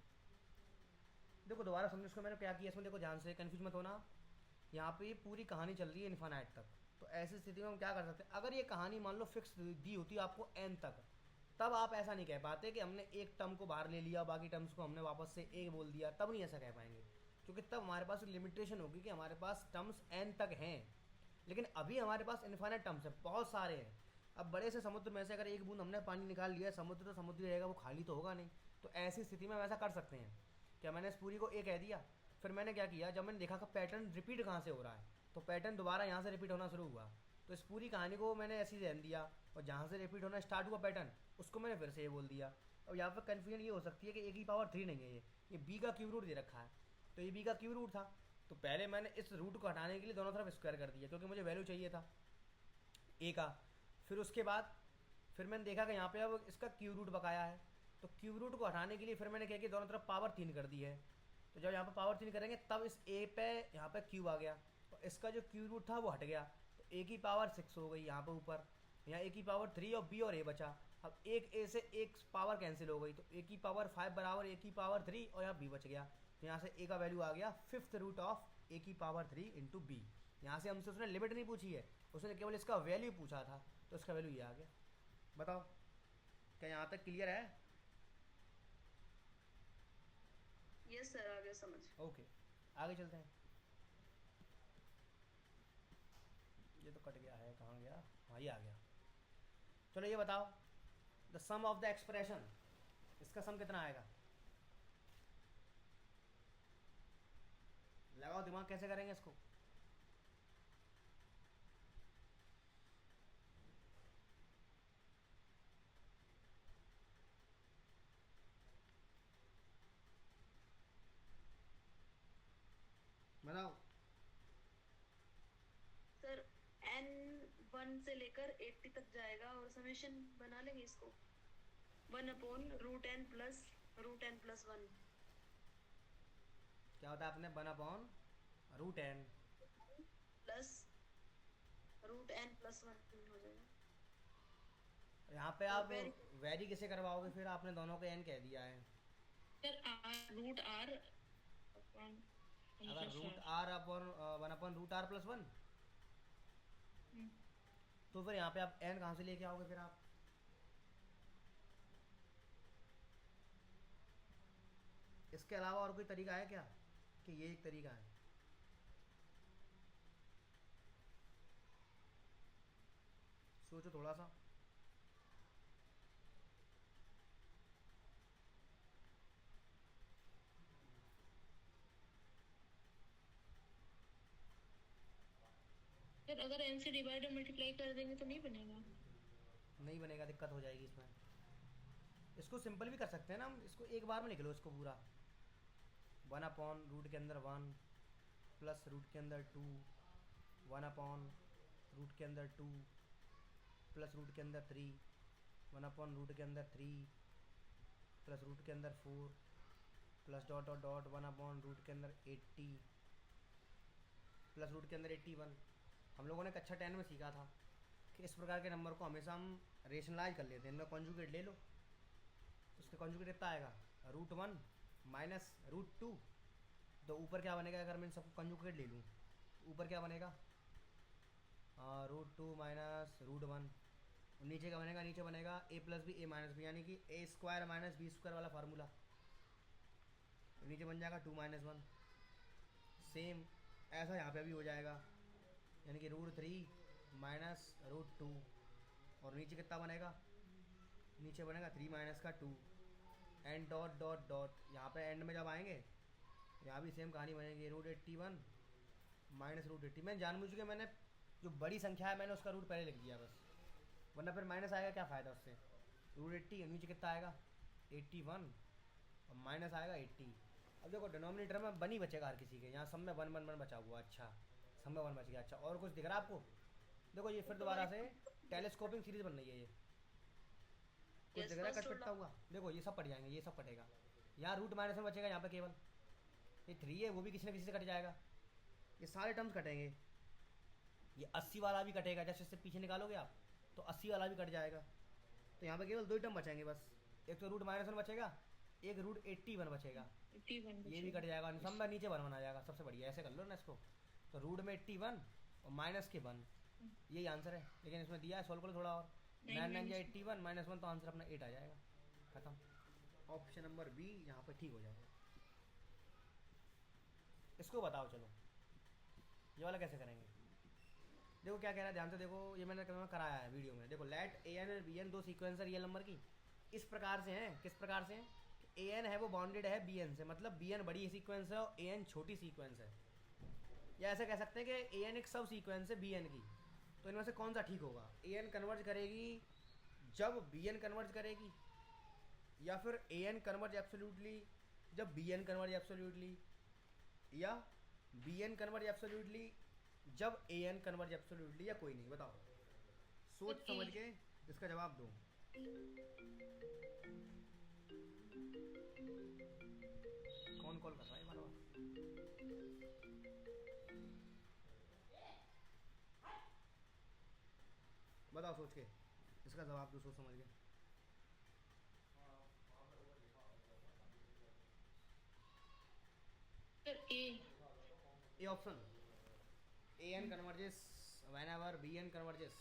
देखो दोबारा समझो इसको मैंने क्या किया, इसमें देखो ध्यान से, कन्फ्यूज मत होना। यहाँ पे पूरी कहानी चल रही है इन्फिनिट तक, तो ऐसी स्थिति में हम क्या कर सकते हैं, अगर ये कहानी मान लो फिक्स दी होती आपको एन तक, तब आप ऐसा नहीं कह पाते कि हमने एक टर्म को बाहर ले लिया, बाकी टर्म्स को हमने वापस से ए बोल दिया, तब नहीं ऐसा कह पाएंगे, क्योंकि तब हमारे पास लिमिटेशन होगी कि हमारे पास टर्म्स एन तक हैं। लेकिन अभी हमारे पास इन्फिनिट टर्म्स है, बहुत सारे हैं। अब बड़े से समुद्र में से अगर एक बूंद हमने पानी निकाल लिया, समुद्र तो समुद्र ही रहेगा, वो खाली तो होगा नहीं। तो ऐसी स्थिति में हम ऐसा कर सकते हैं, क्या मैंने इस पूरी को ए कह दिया, फिर मैंने क्या किया, जब मैंने देखा कि पैटर्न रिपीट कहाँ से हो रहा है, तो पैटर्न दोबारा यहाँ से रिपीट होना शुरू हुआ, तो इस पूरी कहानी को मैंने ऐसे ही रहने दिया, और जहाँ से रिपीट होना स्टार्ट हुआ पैटर्न, उसको मैंने फिर से ये बोल दिया। अब यहाँ पर कन्फ्यूजन ये हो सकती है कि ए की पावर 3 नहीं है, ये बी का क्यूब रूट दे रखा है, तो ये बी का क्यूब रूट था, तो पहले मैंने इस रूट को हटाने के लिए दोनों तरफ स्क्वायर कर दिया, क्योंकि मुझे वैल्यू चाहिए था ए का। फिर उसके बाद फिर मैंने देखा कि यहाँ पे अब इसका क्यूब रूट बकाया है, तो क्यूब रूट को हटाने के लिए फिर मैंने क्या किया, दोनों तरफ पावर 3 कर दी है, तो जब यहाँ पे पावर चेंज करेंगे तब इस ए पे यहाँ पे क्यूब आ गया, और इसका जो क्यूब रूट था वो हट गया, तो ए की पावर 6 हो गई यहाँ पे ऊपर, यहाँ ए की पावर 3 और बी और ए बचा। अब एक ए से एक पावर कैंसिल हो गई, तो ए की पावर 5 बराबर ए की पावर 3 और यहाँ बी बच गया, तो यहाँ से ए का वैल्यू आ गया 5th रूट ऑफ ए की पावर 3 इंटू बी। यहाँ से हमसे उसने लिमिट नहीं पूछी है, उसने केवल इसका वैल्यू पूछा था, तो इसका वैल्यू ये आ गया। बताओ क्या यहाँ तक क्लियर है? यस सर, आ गया समझ। ओके आगे चलते हैं। ये तो कट गया है, कहाँ गया? हाँ ये आ गया। चलो ये बताओ, the sum of the expression, इसका सम कितना आएगा? लगाओ दिमाग, कैसे करेंगे इसको? बताओ। सर n 1 से लेकर 80 तक जाएगा और समेशन बना लेंगे इसको 1/√n +√n + 1 क्या होता है अपने 1/√n प्लस √n + 1 हो जाएगा। यहाँ पे आप वेरी वेरी किसे करवाओगे फिर? आपने दोनों को n कह दिया है। सर √r अपॉन अगर √r अपॉन 1/√r+1, तो फिर यहाँ पे आप n कहाँ से लेके आओगे फिर आप? इसके अलावा और कोई तरीका है क्या, कि ये एक तरीका है? सोचो थोड़ा सा। सर अगर n से डिवाइड और मल्टीप्लाई कर देंगे तो नहीं बनेगा? नहीं बनेगा, दिक्कत हो जाएगी इसमें। इसको सिंपल भी कर सकते हैं ना हम, इसको एक बार में लिख लो इसको पूरा। 1/रूट के अंदर 1 प्लस रूट के अंदर 2, 1/रूट के अंदर 2 प्लस रूट के अंदर 3, 1/रूट के अंदर 3 प्लस रूट के अंदर 4 प्लस डॉट और डॉट 1/रूट के अंदर 80 प्लस रूट के अंदर 81। हम लोगों ने कक्षा 10 में सीखा था कि इस प्रकार के नंबर को हमेशा हम रेशनलाइज कर लेते हैं, इनका कॉन्जुगेट ले लो, उसके कॉन्जुगेट कितना आएगा? √1 माइनस √2। तो ऊपर क्या बनेगा अगर मैं इन सबको कॉन्जुगेट ले लूँ? ऊपर क्या बनेगा? √2 माइनस √1। नीचे क्या बनेगा? नीचे बनेगा a + b a - b, यानी कि a² - b² वाला फार्मूला। नीचे बन जाएगा 2 - 1। सेम ऐसा यहाँ पे भी हो जाएगा, यानी कि √3 माइनस √2, और नीचे कितना बनेगा? नीचे बनेगा 3 माइनस का 2 एंड डॉट डॉट डॉट। यहाँ पे एंड में जब आएंगे यहाँ भी सेम कहानी बनेगी, √81 माइनस √80। मैंने जानबूझ के मैंने जो बड़ी संख्या है मैंने उसका रूट पहले लिख दिया बस, वरना फिर माइनस आएगा क्या फ़ायदा उससे। √80 नीचे कितना आएगा? 81 और माइनस आएगा 80। अब देखो डिनोमिनेटर में 1 ही बचेगा हर किसी के, यहाँ सब में 1 1 1 बचा हुआ। अच्छा सब में 1 बच गया। अच्छा और कुछ दिख रहा है आपको? देखो ये फिर दोबारा से टेलीस्कोपिंग सीरीज बन रही है। ये कुछ Yes, दिख रहा है first कट पिटता हुआ? देखो ये सब कट जाएंगे, ये सब कटेगा। यहाँ रूट माइनस में बचेगा यहाँ पे केवल, ये 3 है वो भी किसी न किसी से कट जाएगा, ये सारे टर्म्स कटेंगे। ये 80 वाला भी कटेगा, जैसे इससे पीछे निकालोगे आप तो 80 वाला भी कट जाएगा। तो यहाँ पे केवल 2 ही टर्म बचेंगे बस, एक तो √-1 बचेगा, एक √81 बचेगा, 81 ये भी कट जाएगा। सब में नीचे 1 आ जाएगा। सबसे बढ़िया ऐसे कर लो ना इसको, तो रूट में 81 और माइनस के 1, यही आंसर है। लेकिन इसमें दिया है सॉल्व करो थोड़ा और, 9 9 या 81 माइनस 1, तो आंसर अपना 8 आ जाएगा। खत्म। ऑप्शन नंबर बी यहाँ पे ठीक हो जाएगा। इसको बताओ चलो ये वाला कैसे करेंगे। देखो क्या कह रहा है, ध्यान से देखो, ये मैंने कराया है वीडियो में। देखो लेट an और bn 2 सीक्वेंस है रियल नंबर की, इस प्रकार से हैं। किस प्रकार से हैं? an है वो बॉन्डेड है bn से, मतलब bn बड़ी सीक्वेंस है और an छोटी सीक्वेंस है। या ऐसा कह सकते हैं कि an एक सब सीक्वेंस है bn की। तो इनमें से कौन सा ठीक होगा? an कन्वर्ज करेगी जब bn कन्वर्ज करेगी, या फिर an कन्वर्ज एब्सोल्युटली जब bn कन्वर्ज एब्सोल्युटली, या bn कन्वर्ज एब्सोल्युटली जब an कन्वर्ज एब्सोल्युटली, या कोई नहीं। बताओ, सोच समझ के इसका जवाब दो। कौन कॉल कर रहा है बार बार? बताओ सोच के, इसका जवाब दो सोच समझ के। Sir a. A option, a n converges whenever b n converges,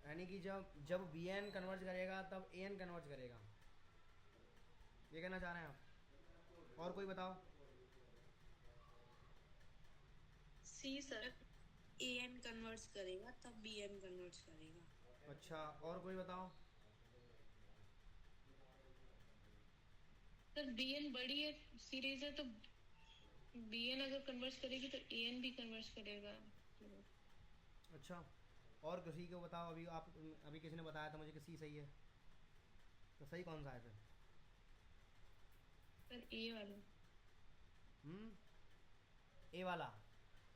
यानी कि जब जब बी एन कन्वर्ज करेगा तब ए एन कन्वर्ज करेगा, ये कहना चाह रहे हैं आप? और कोई बताओ। सी सर। ए एन कन्वर्ट्स करेगा तब बी एन कन्वर्ट्स करेगा। अच्छा, और कोई बताओ। सर बी एन बड़ी है सीरीज है तो बी एन अगर कन्वर्स करेगी तो ए एन भी कन्वर्स करेगा। अच्छा, और किसी को बताओ। अभी आप, अभी किसी ने बताया था मुझे कि सी सही है, तो सही कौन सा है फिर? सर ए वाला। ए वाला?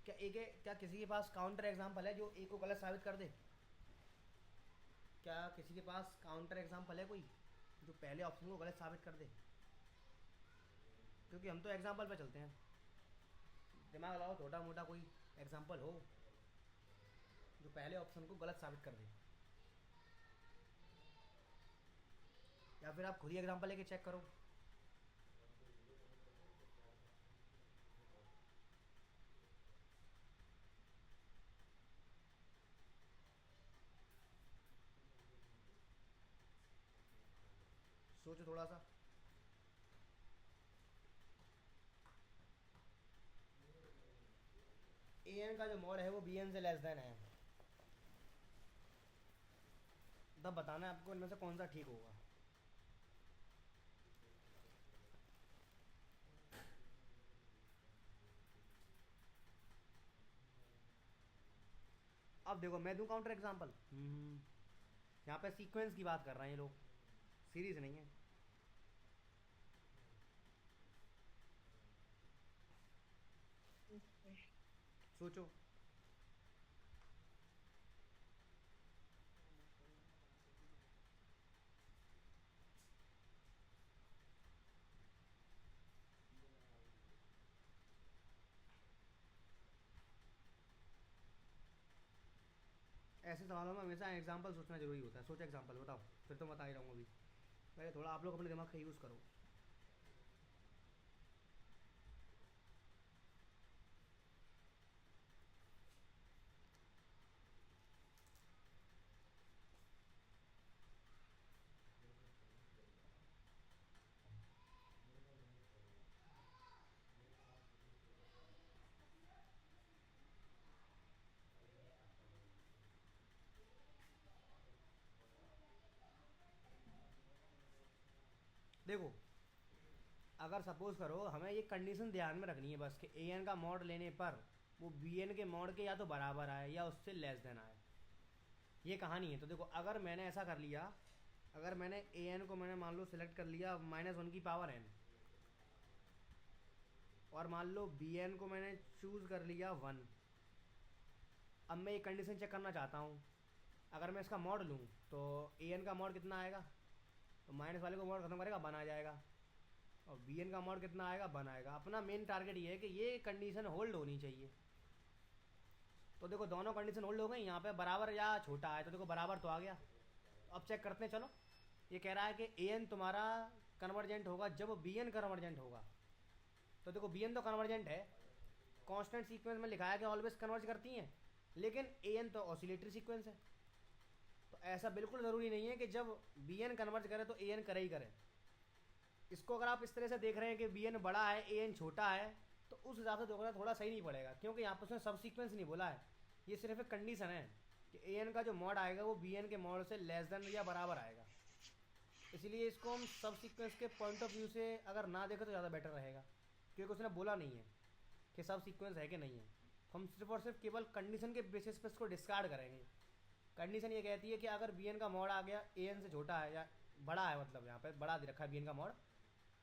क्या ए के, क्या किसी के पास काउंटर एग्जाम्पल है जो ए को गलत साबित कर दे? क्या किसी के पास काउंटर एग्जाम्पल है कोई जो पहले ऑप्शन को गलत साबित कर दे? क्योंकि हम तो एग्जाम्पल पे चलते हैं, दिमाग लगाओ, छोटा मोटा कोई एग्जाम्पल हो जो पहले ऑप्शन को गलत साबित कर दे, या फिर आप खुद ही एग्जाम्पल लेके चेक करो। सोचो थोड़ा सा। ए एन का जो मॉड है वो बी एन से लेस देन है, तब बताना है आपको इनमें से कौन सा ठीक होगा। अब देखो मैं दूं काउंटर एग्जांपल। यहाँ पे सीक्वेंस की बात कर रहे हैं ये लोग, सीरीज नहीं है। सोचो। ऐसे सवालों में हमेशा एग्जांपल सोचना जरूरी होता है। सोचो एग्जांपल, बताओ, फिर तो बता ही रहा हूँ अभी। पहले थोड़ा आप लोग अपने दिमाग का यूज़ करो। देखो, अगर सपोज करो हमें ये कंडीशन ध्यान में रखनी है बस कि ए एन का मॉड लेने पर वो बी एन के मॉड के या तो बराबर आए या उससे लेस देन आए, ये कहानी है। तो देखो, अगर मैंने ऐसा कर लिया, अगर मैंने ए एन को मैंने मान लो सिलेक्ट कर लिया -1 की पावर एन, और मान लो बी एन को मैंने चूज़ कर लिया 1। अब मैं ये कंडीशन चेक करना चाहता हूँ, अगर मैं इसका मॉड लूँ तो ए एन का मॉड कितना आएगा? तो माइनस वाले को मॉड खत्म करेगा, 1 आ जाएगा। और बी एन का मॉड कितना आएगा? 1 आएगा। अपना मेन टारगेट ये है कि ये कंडीशन होल्ड होनी चाहिए। तो देखो दोनों कंडीशन होल्ड हो गई, यहाँ पे बराबर या छोटा है, तो देखो बराबर तो आ गया। अब चेक करते हैं, चलो। ये कह रहा है कि ए एन तुम्हारा कन्वर्जेंट होगा जब बी एन कन्वर्जेंट होगा। तो देखो बी एन तो कन्वर्जेंट है, कांस्टेंट सीक्वेंस में लिखा है कि ऑलवेज कन्वर्ज करती हैं, लेकिन ए एन तो ऑसिलेटरी सीक्वेंस है। तो ऐसा बिल्कुल ज़रूरी नहीं है कि जब बी एन कन्वर्ज करे तो ए एन करे ही करे। इसको अगर आप इस तरह से देख रहे हैं कि बी एन बड़ा है ए एन छोटा है, तो उस हिसाब से देखना थोड़ा सही नहीं पड़ेगा, क्योंकि यहाँ पर उसने सब सीक्वेंस नहीं बोला है, ये सिर्फ एक कंडीशन है कि ए एन का जो मॉड आएगा वो बी एन के मॉड से लेस देन या बराबर आएगा। इसलिए इसको हम सब सीक्वेंस के पॉइंट ऑफ व्यू से अगर ना देखें तो ज़्यादा बेटर रहेगा, क्योंकि उसने बोला नहीं है कि सब सीक्वेंस है कि नहीं है। हम सिर्फ और सिर्फ केवल कंडीशन के बेसिस पे इसको डिस्कार्ड करेंगे। कंडीशन ये कहती है कि अगर बी एन का मॉड आ गया ए एन से छोटा है या बड़ा है, मतलब यहाँ पे बड़ा दे रखा है बी एन का मॉड,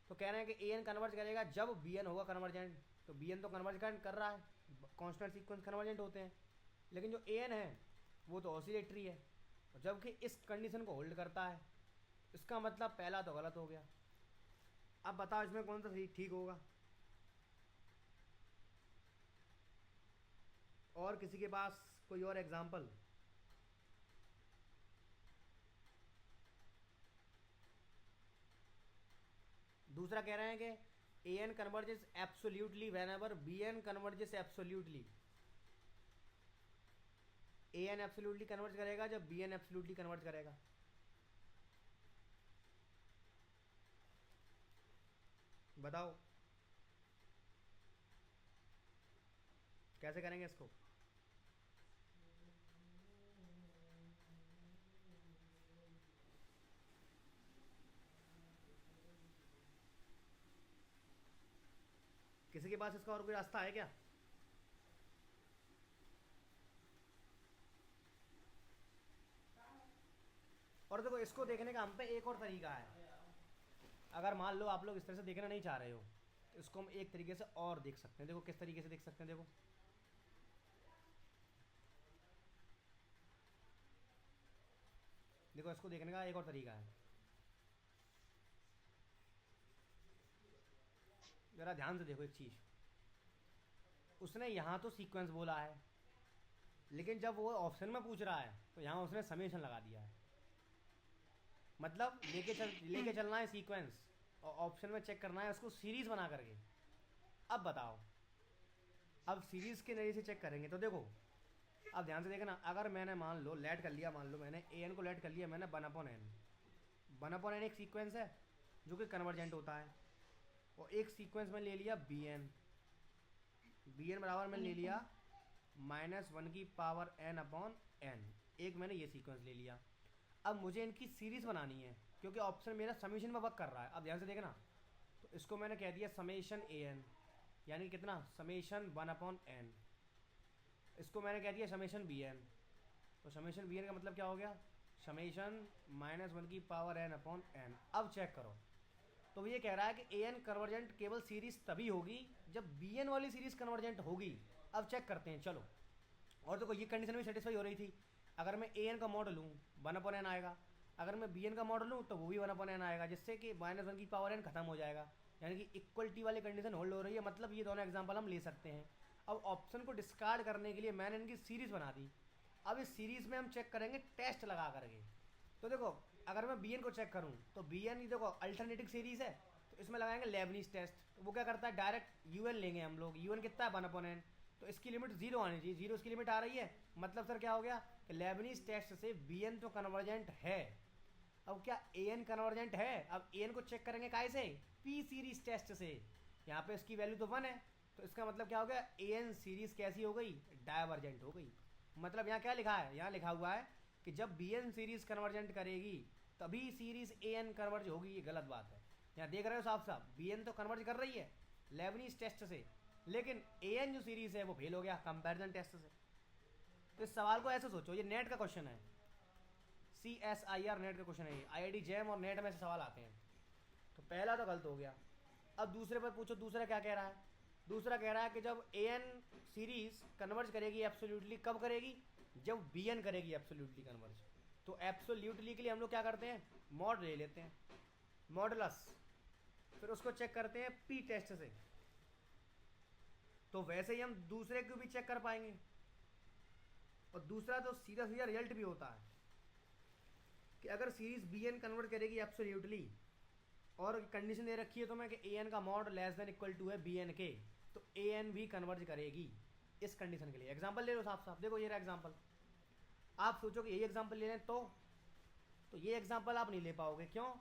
तो कह रहे हैं कि ए एन कन्वर्ज करेगा जब बी एन होगा कन्वर्जेंट। तो बी एन तो कन्वर्ज कर रहा है, कॉन्स्टेंट सीक्वेंस कन्वर्जेंट होते हैं, लेकिन जो ए एन है वो तो ऑसिलेटरी है, जबकि इस कंडीशन को होल्ड करता है। इसका मतलब पहला तो गलत हो गया। अब बताओ इसमें कौन सा ठीक होगा। और किसी के पास कोई और एग्जाम्पल? दूसरा कह रहे हैं कि a n converges absolutely whenever b n converges absolutely. A n absolutely converge करेगा जब बी एन एब्सोल्यूटली कन्वर्ज करेगा। बताओ कैसे करेंगे इसको। किसी के पास इसका और कोई रास्ता है क्या? और देखो इसको देखने का हम पे एक और तरीका है। अगर मान लो आप लोग इस तरह से देखना नहीं चाह रहे हो तो इसको हम एक तरीके से और देख सकते हैं। देखो किस तरीके से देख सकते हैं। देखो देखो इसको देखने का एक और तरीका है। जरा ध्यान से देखो एक चीज़। उसने यहाँ तो सीक्वेंस बोला है, लेकिन जब वो ऑप्शन में पूछ रहा है तो यहाँ उसने समेशन लगा दिया है। मतलब लेके चलना है सीक्वेंस और ऑप्शन में चेक करना है उसको सीरीज बना करके। अब बताओ, अब सीरीज के नज़रिए से चेक करेंगे तो देखो अब ध्यान से देखना। अगर मैंने मान लो लेट कर लिया, मान लो मैंने ए एन को लेट कर लिया मैंने 1/n। 1/n एक सीक्वेंस है जो कि कन्वर्जेंट होता है। और एक सीक्वेंस में ले लिया बी एन बराबर में ले लिया -1/n/n। एक मैंने ये सीक्वेंस ले लिया। अब मुझे इनकी सीरीज़ बनानी है क्योंकि ऑप्शन मेरा समेशन में वर्क कर रहा है। अब ध्यान से देखना, तो इसको मैंने कह दिया समेशन ए एन, यानी कितना समेशन 1/n। इसको मैंने कह दिया समेशन बी एन, तो समेशन बी एन का मतलब क्या हो गया, समेशन -1/n/n। अब चेक करो, तो ये कह रहा है कि ए एन कन्वर्जेंट केवल सीरीज़ तभी होगी जब बी एन वाली सीरीज़ कन्वर्जेंट होगी। अब चेक करते हैं चलो। और देखो ये कंडीशन भी सेटिस्फाई हो रही थी। अगर मैं ए एन का मॉडल लूँ 1/n आएगा, अगर मैं बी एन का मॉडल लूँ तो वो भी 1/n आएगा, जिससे कि -1/n खत्म हो जाएगा। यानी कि इक्वलिटी वाली कंडीशन होल्ड हो रही है। मतलब ये दोनों एग्जाम्पल हम ले सकते हैं। अब ऑप्शन को डिस्कार्ड करने के लिए मैंने इनकी सीरीज़ बना दी। अब इस सीरीज़ में हम चेक करेंगे टेस्ट लगा करके। तो देखो अगर मैं बी एन को चेक करूँ तो बी एन देखो अल्टरनेटिव सीरीज़ है, तो इसमें लगाएंगे लेबनीज टेस्ट। तो वो क्या करता है, डायरेक्ट यू एन लेंगे हम लोग। यू एन कितना है 1/n, तो इसकी लिमिट 0 आनी चाहिए। 0 इसकी लिमिट आ रही है, मतलब सर क्या हो गया कि लेबनीज टेस्ट से बी एन तो कन्वर्जेंट है। अब क्या ए एन कन्वर्जेंट है? अब ए एन को चेक करेंगे काहे से, पी सीरीज टेस्ट से। यहाँ पे इसकी वैल्यू तो 1 है, तो इसका मतलब क्या हो गया, ए एन सीरीज कैसी हो गई, डायवर्जेंट हो गई। मतलब यहाँ क्या लिखा है, यहाँ लिखा हुआ है कि जब बी एन सीरीज कन्वर्जेंट करेगी तभी सीरीज ए एन कन्वर्ज होगी। ये गलत बात है। यहाँ देख रहे हो साफ साफ बी एन तो कन्वर्ज कर रही है लेबनीज टेस्ट से, लेकिन ए एन जो सीरीज है वो फेल हो गया कंपैरिजन टेस्ट से। तो इस सवाल को ऐसे सोचो, ये नेट का क्वेश्चन है, CSIR नेट का क्वेश्चन है ये। IIT जैम और नेट में से सवाल आते हैं। तो पहला तो गलत हो गया। अब दूसरे पर पूछो, दूसरा क्या कह रहा है। दूसरा कह रहा है कि जब ए एन सीरीज कन्वर्ज करेगी एब्सोल्युटली, कब करेगी, जब बी एन करेगी एब्सोल्युटली कन्वर्ज। तो एब्सोल्युटली के लिए हम लोग क्या करते हैं, मॉड ले लेते हैं, मॉडुलस, फिर उसको चेक करते हैं पी टेस्ट से। तो वैसे ही हम दूसरे को भी चेक कर पाएंगे। और दूसरा तो सीधा सीधा रिजल्ट भी होता है कि अगर सीरीज बी एन कन्वर्ट करेगी एब्सोल्युटली और कंडीशन दे रखी है तो मैं कि ए एन का mod less than equal to है बी एन के, तो ए एन भी कन्वर्ज करेगी इस कंडीशन के लिए। एग्जांपल ले लो साफ साफ, देखो ये रहा एग्जांपल। आप सोचो कि यही एग्जांपल ले लें तो ये एग्जांपल आप नहीं ले पाओगे। क्यों?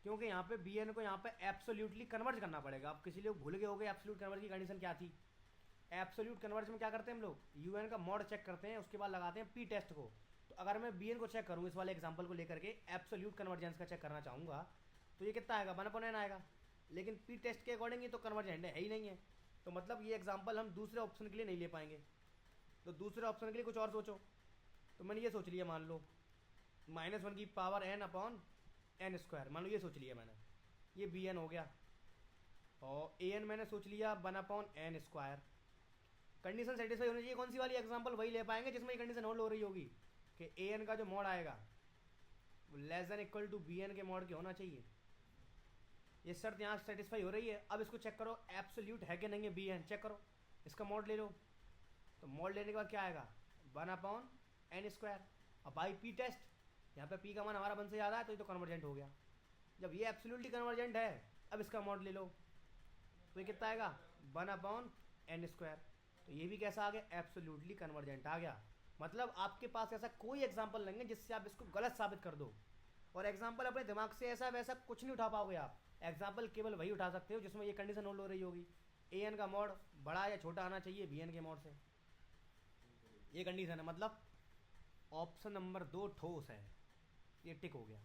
क्योंकि यहाँ पे बी एन को यहाँ पे एब्सोल्युटली कन्वर्ज करना पड़ेगा। आप किसी लोग भूल गए होगे एब्सोल्यूट कन्वर्ज की कंडीशन क्या थी। एब्सोल्यूट कन्वर्ज में क्या करते हैं हम लोग, यू एन का मॉड चेक करते हैं, उसके बाद लगाते हैं पी टेस्ट को। तो अगर मैं बी एन को चेक करूँ, इस वाले एग्जाम्पल को लेकर के एब्सोल्यूट कन्वर्जेंस का चेक करना चाहूँगा, तो ये कितना आएगा, 1/n आएगा। लेकिन पी टेस्ट के अकॉर्डिंग ये तो कन्वर्जेंट है ही नहीं है। तो मतलब ये एग्जाम्पल हम दूसरे ऑप्शन के लिए नहीं ले पाएंगे। तो दूसरे ऑप्शन के लिए कुछ और सोचो। तो मैंने ये सोच लिया, मान लो -1/n/n², मान लो ये सोच लिया मैंने, ये बी एन हो गया। और ए एन मैंने सोच लिया 1/n²। कंडीशन सेटिस्फाई होनी चाहिए। कौन सी वाली एग्जांपल, वही ले पाएंगे जिसमें ये कंडीशन होल्ड हो रही होगी कि ए एन का जो मॉड आएगा less than equal to b n के मॉड के होना चाहिए। ये शर्त यहाँ सेटिस्फाई हो रही है। अब इसको चेक करो एब्सोल्यूट है कि नहीं है बी एन, चेक करो। इसका मॉड ले लो, तो मॉड लेने के बाद क्या आएगा 1/n²। अब बाई पी टेस्ट, यहाँ पे पी का मान हमारा 1 से ज़्यादा है तो ये तो कन्वर्जेंट हो गया। जब ये एब्सोल्युटली कन्वर्जेंट है, अब इसका मॉड ले लो, तो ये कितना आएगा 1/n²। तो ये भी कैसा आ गया, एब्सोल्युटली कन्वर्जेंट आ गया। मतलब आपके पास ऐसा कोई एग्जाम्पल नहीं है जिससे आप इसको गलत साबित कर दो। और एग्जाम्पल अपने दिमाग से ऐसा वैसा कुछ नहीं उठा पाओगे आप। एग्जाम्पल केवल वही उठा सकते हो जिसमें ये कंडीशन होल्ड हो रही होगी, ए एन का मॉड बड़ा या छोटा आना चाहिए बी एन के मॉड से, ये कंडीशन है। मतलब ऑप्शन नंबर 2 ठोस है, ये टिक हो गया।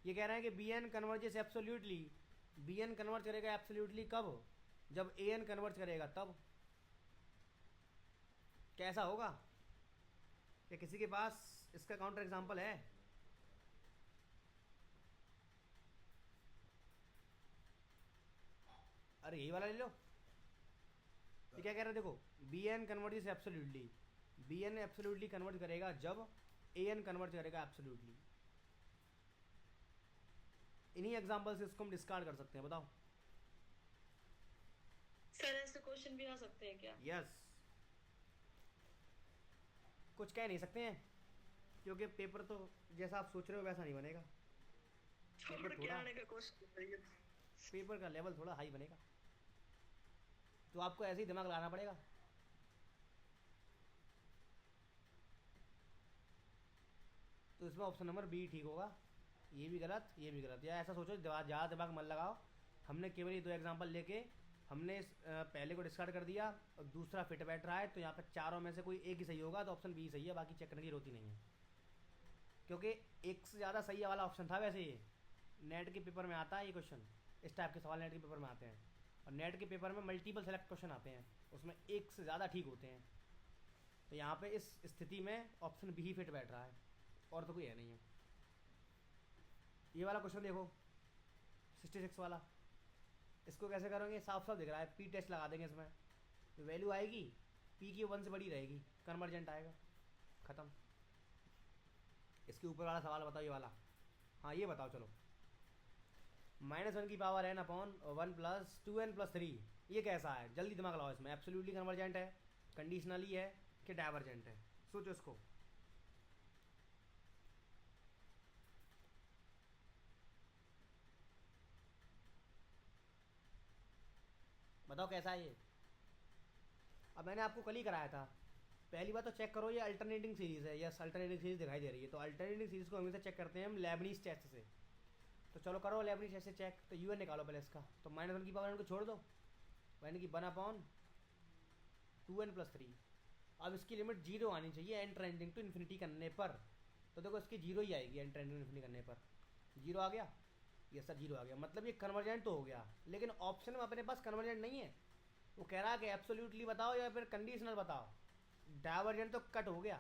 ये कह रहे हैं कि b n converges absolutely, b n converge करेगा एब्सोल्युटली कब, जब ए एन कन्वर्ज करेगा तब। कैसा होगा, क्या किसी के पास इसका काउंटर एग्जांपल है? अरे यही वाला ले लो। ये क्या कह रहे हैं देखो, b n converges absolutely, b n absolutely convert करेगा जब ए एन कन्वर्ट करेगा एब्सोल्युटली। इन्हीं एग्जांपल से इसको हम डिस्कार्ड कर सकते हैं, बताओ। सर ऐसे क्वेश्चन भी आ सकते हैं क्या? यस, कुछ कह नहीं सकते हैं क्योंकि पेपर तो जैसा आप सोच रहे हो वैसा नहीं बनेगा। छोड़ के आने का क्वेश्चन है ये। पेपर का लेवल थोड़ा हाई बनेगा, तो आपको ऐसे ही दिमाग लगाना पड़ेगा। तो इसमें ऑप्शन नंबर बी ठीक होगा। ये भी गलत, ये भी गलत। या ऐसा सोचो ज़्यादा दिमाग मत लगाओ, हमने केवल ये 2 एग्जांपल लेके हमने पहले को डिस्कार्ड कर दिया और दूसरा फिट बैठ रहा है, तो यहाँ पर चारों में से कोई एक ही सही होगा, तो ऑप्शन बी सही है, बाकी चेक करने की जरूरत ही नहीं है। क्योंकि एक से ज़्यादा सही वाला ऑप्शन था। वैसे ये नेट के पेपर में आता है ये क्वेश्चन, इस टाइप के सवाल नेट के पेपर में आते हैं, और नेट के पेपर में मल्टीपल सेलेक्ट क्वेश्चन आते हैं, उसमें एक से ज़्यादा ठीक होते हैं। तो यहाँ पे इस स्थिति में ऑप्शन बी ही फिट बैठ रहा है, और तो कोई है नहीं है। ये वाला क्वेश्चन देखो 66 वाला, इसको कैसे करोगे, साफ साफ दिख रहा है। पी टेस्ट लगा देंगे इसमें, तो वैल्यू आएगी पी की 1 से बड़ी रहेगी, कन्वर्जेंट आएगा, ख़त्म। इसके ऊपर वाला सवाल बताओ, ये वाला। हाँ ये बताओ चलो, -1 की पावर n/1 + 2n + 3, ये कैसा है? जल्दी दिमाग लगाओ। इसमें एब्सोल्युटली कन्वर्जेंट है, कंडीशनली है कि डाइवर्जेंट है? सोचो इसको। बताओ कैसा है ये। अब मैंने आपको कल ही कराया था। पहली बात तो चेक करो ये अल्टरनेटिंग सीरीज़ है। यस, अल्टरनेटिंग सीरीज़ दिखाई दे रही है। तो अल्टरनेटिंग सीरीज़ को हमेशा चेक करते हैं हम लेबनीज़ टेस्ट से। तो चलो करो लेबनीज़ टेस्ट से चेक। तो यूएन निकालो पहले इसका, तो -1 की पावर n को छोड़ दो, यानी कि 1/2n + 3। अब इसकी लिमिट 0 आनी चाहिए एन ट्रेंडिंग टू इन्फिनिटी करने पर। तो देखो इसकी 0 ही आएगी एन ट्रेंडिंग टू इन्फिनिटी करने पर। 0 आ गया, ये सर 0 आ गया, मतलब ये कन्वर्जेंट तो हो गया। लेकिन ऑप्शन में अपने पास कन्वर्जेंट नहीं है, वो कह रहा है कि एब्सोल्युटली बताओ या फिर कंडीशनल बताओ। डाइवर्जेंट तो कट हो गया,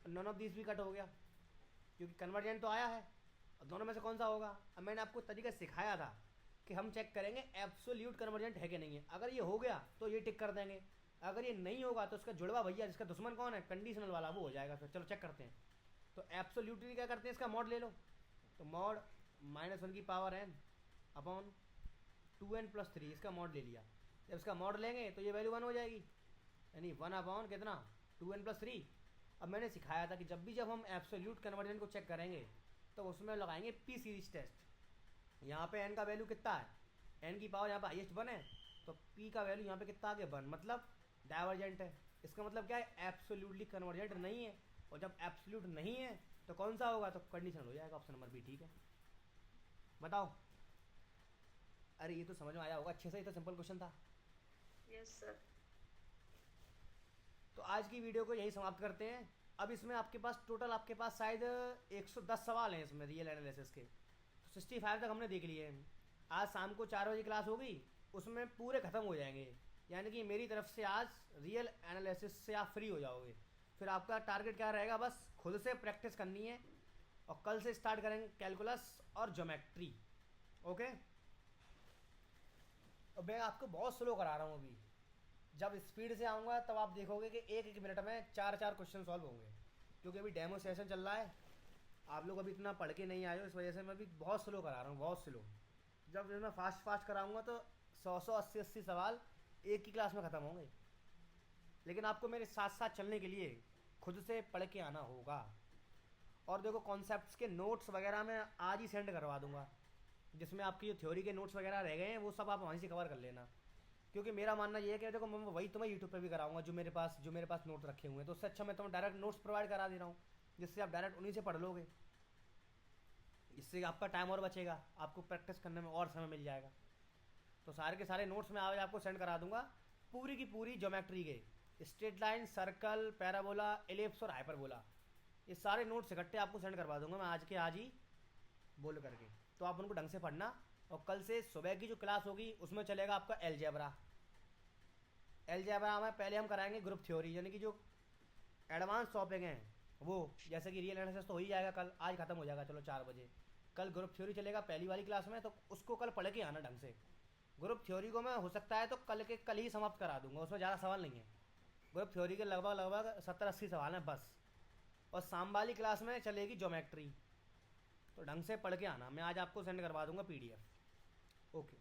नॉन ऑफ दिस भी कट हो गया, क्योंकि कन्वर्जेंट तो आया है। और दोनों में से कौन सा होगा? अब मैंने आपको तरीका सिखाया था कि हम चेक करेंगे एब्सोल्यूट कन्वर्जेंट है कि नहीं है। अगर ये हो गया तो ये टिक कर देंगे, अगर ये नहीं होगा तो उसका जुड़वा भैया जिसका दुश्मन कौन है, कंडीशनल वाला, वो हो जाएगा। फिर चलो चेक करते हैं। तो एब्सोल्यूटली क्या करते हैं, इसका मॉड ले लो। तो मॉड -1 की पावर n/2n + 3, इसका मॉड ले लिया। जब इसका मॉड लेंगे तो ये वैल्यू 1 हो जाएगी, यानी 1/ कितना 2n + 3। अब मैंने सिखाया था कि जब हम एब्सोल्यूट कन्वर्जेंट को चेक करेंगे तो उसमें लगाएंगे पी सीरीज टेस्ट। यहाँ पे n का वैल्यू कितना है, n की पावर यहाँ पे हाईएस्ट 1 है, तो p का वैल्यू यहाँ पे कितना आ गया 1, मतलब डाइवर्जेंट है। इसका मतलब क्या है, एब्सोल्युटली कन्वर्जेंट नहीं है। और जब एब्सोल्यूट नहीं है तो कौन सा होगा, तो कंडीशनल हो जाएगा। ऑप्शन नंबर बी ठीक है। बताओ। अरे ये तो समझ में आया होगा अच्छे से, ये तो सिंपल क्वेश्चन था। Yes sir. तो आज की वीडियो को यही समाप्त करते हैं। अब इसमें आपके पास टोटल आपके पास शायद 110 सवाल हैं इसमें रियल एनालिसिस के। तो 65 तक हमने देख लिए हैं। आज शाम को 4 बजे क्लास होगी, उसमें पूरे ख़त्म हो जाएंगे। यानी कि मेरी तरफ से आज रियल एनालिसिस से आप फ्री हो जाओगे। फिर आपका टारगेट क्या रहेगा, बस खुद से प्रैक्टिस करनी है, और कल से स्टार्ट करेंगे कैलकुलस और ज्योमेट्री। ओके। और मैं आपको बहुत स्लो करा रहा हूँ अभी, जब स्पीड से आऊँगा तब आप देखोगे कि 1-1 मिनट में 4-4 क्वेश्चन सॉल्व होंगे, क्योंकि अभी डेमो सेशन चल रहा है। आप लोग अभी इतना पढ़ के नहीं आए हो, इस वजह से मैं अभी बहुत स्लो करा रहा हूँ, बहुत स्लो। जब मैं फास्ट फास्ट कराऊंगा तो 100 80 सवाल एक ही क्लास में ख़त्म होंगे। लेकिन आपको मेरे साथ साथ चलने के लिए खुद से पढ़ के आना होगा। और देखो कॉन्सेप्ट्स के नोट्स वगैरह मैं आज ही सेंड करवा दूंगा, जिसमें आपकी जो थ्योरी के नोट्स वगैरह रह गए हैं वो सब आप वहीं से कवर कर लेना। क्योंकि मेरा मानना ये है कि देखो मैं वही तुम्हें यूट्यूब पे भी कराऊंगा जो मेरे पास नोट रखे हुए हैं, तो उससे अच्छा मैं तुम्हें डायरेक्ट नोट्स प्रोवाइड करा दे रहा हूँ, जिससे आप डायरेक्ट उन्हीं से पढ़ लोगे। इससे आपका टाइम और बचेगा, आपको प्रैक्टिस करने में और समय मिल जाएगा। तो सारे के सारे नोट्स मैं आज आपको सेंड करा दूंगा, पूरी की पूरी ज्योमेट्री के, straight line, circle, parabola, ellipse और हाइपरबोला, ये सारे नोट्स इकट्ठे आपको सेंड करवा दूंगा मैं आज के आज ही बोल करके। तो आप उनको ढंग से पढ़ना। और कल से सुबह की जो क्लास होगी उसमें चलेगा आपका अलजेब्रा। अलजेब्रा में पहले हम कराएंगे ग्रुप थ्योरी, यानी कि जो एडवांस टॉपिक हैं वो, जैसे कि रियल एनालिसिस तो हो ही जाएगा कल, आज ख़त्म हो जाएगा चलो 4 बजे। कल ग्रुप थ्योरी चलेगा पहली वाली क्लास में, तो उसको कल पढ़ के आना ढंग से। ग्रुप थ्योरी को मैं हो सकता है तो कल ही समाप्त करा दूंगा, उसमें ज़्यादा सवाल नहीं है। ग्रुप थ्योरी के लगभग 70-80 सवाल हैं बस। और शाम वाली क्लास में चलेगी ज्योमेट्री, तो ढंग से पढ़ के आना। मैं आज आपको सेंड करवा दूंगा PDF। ओके।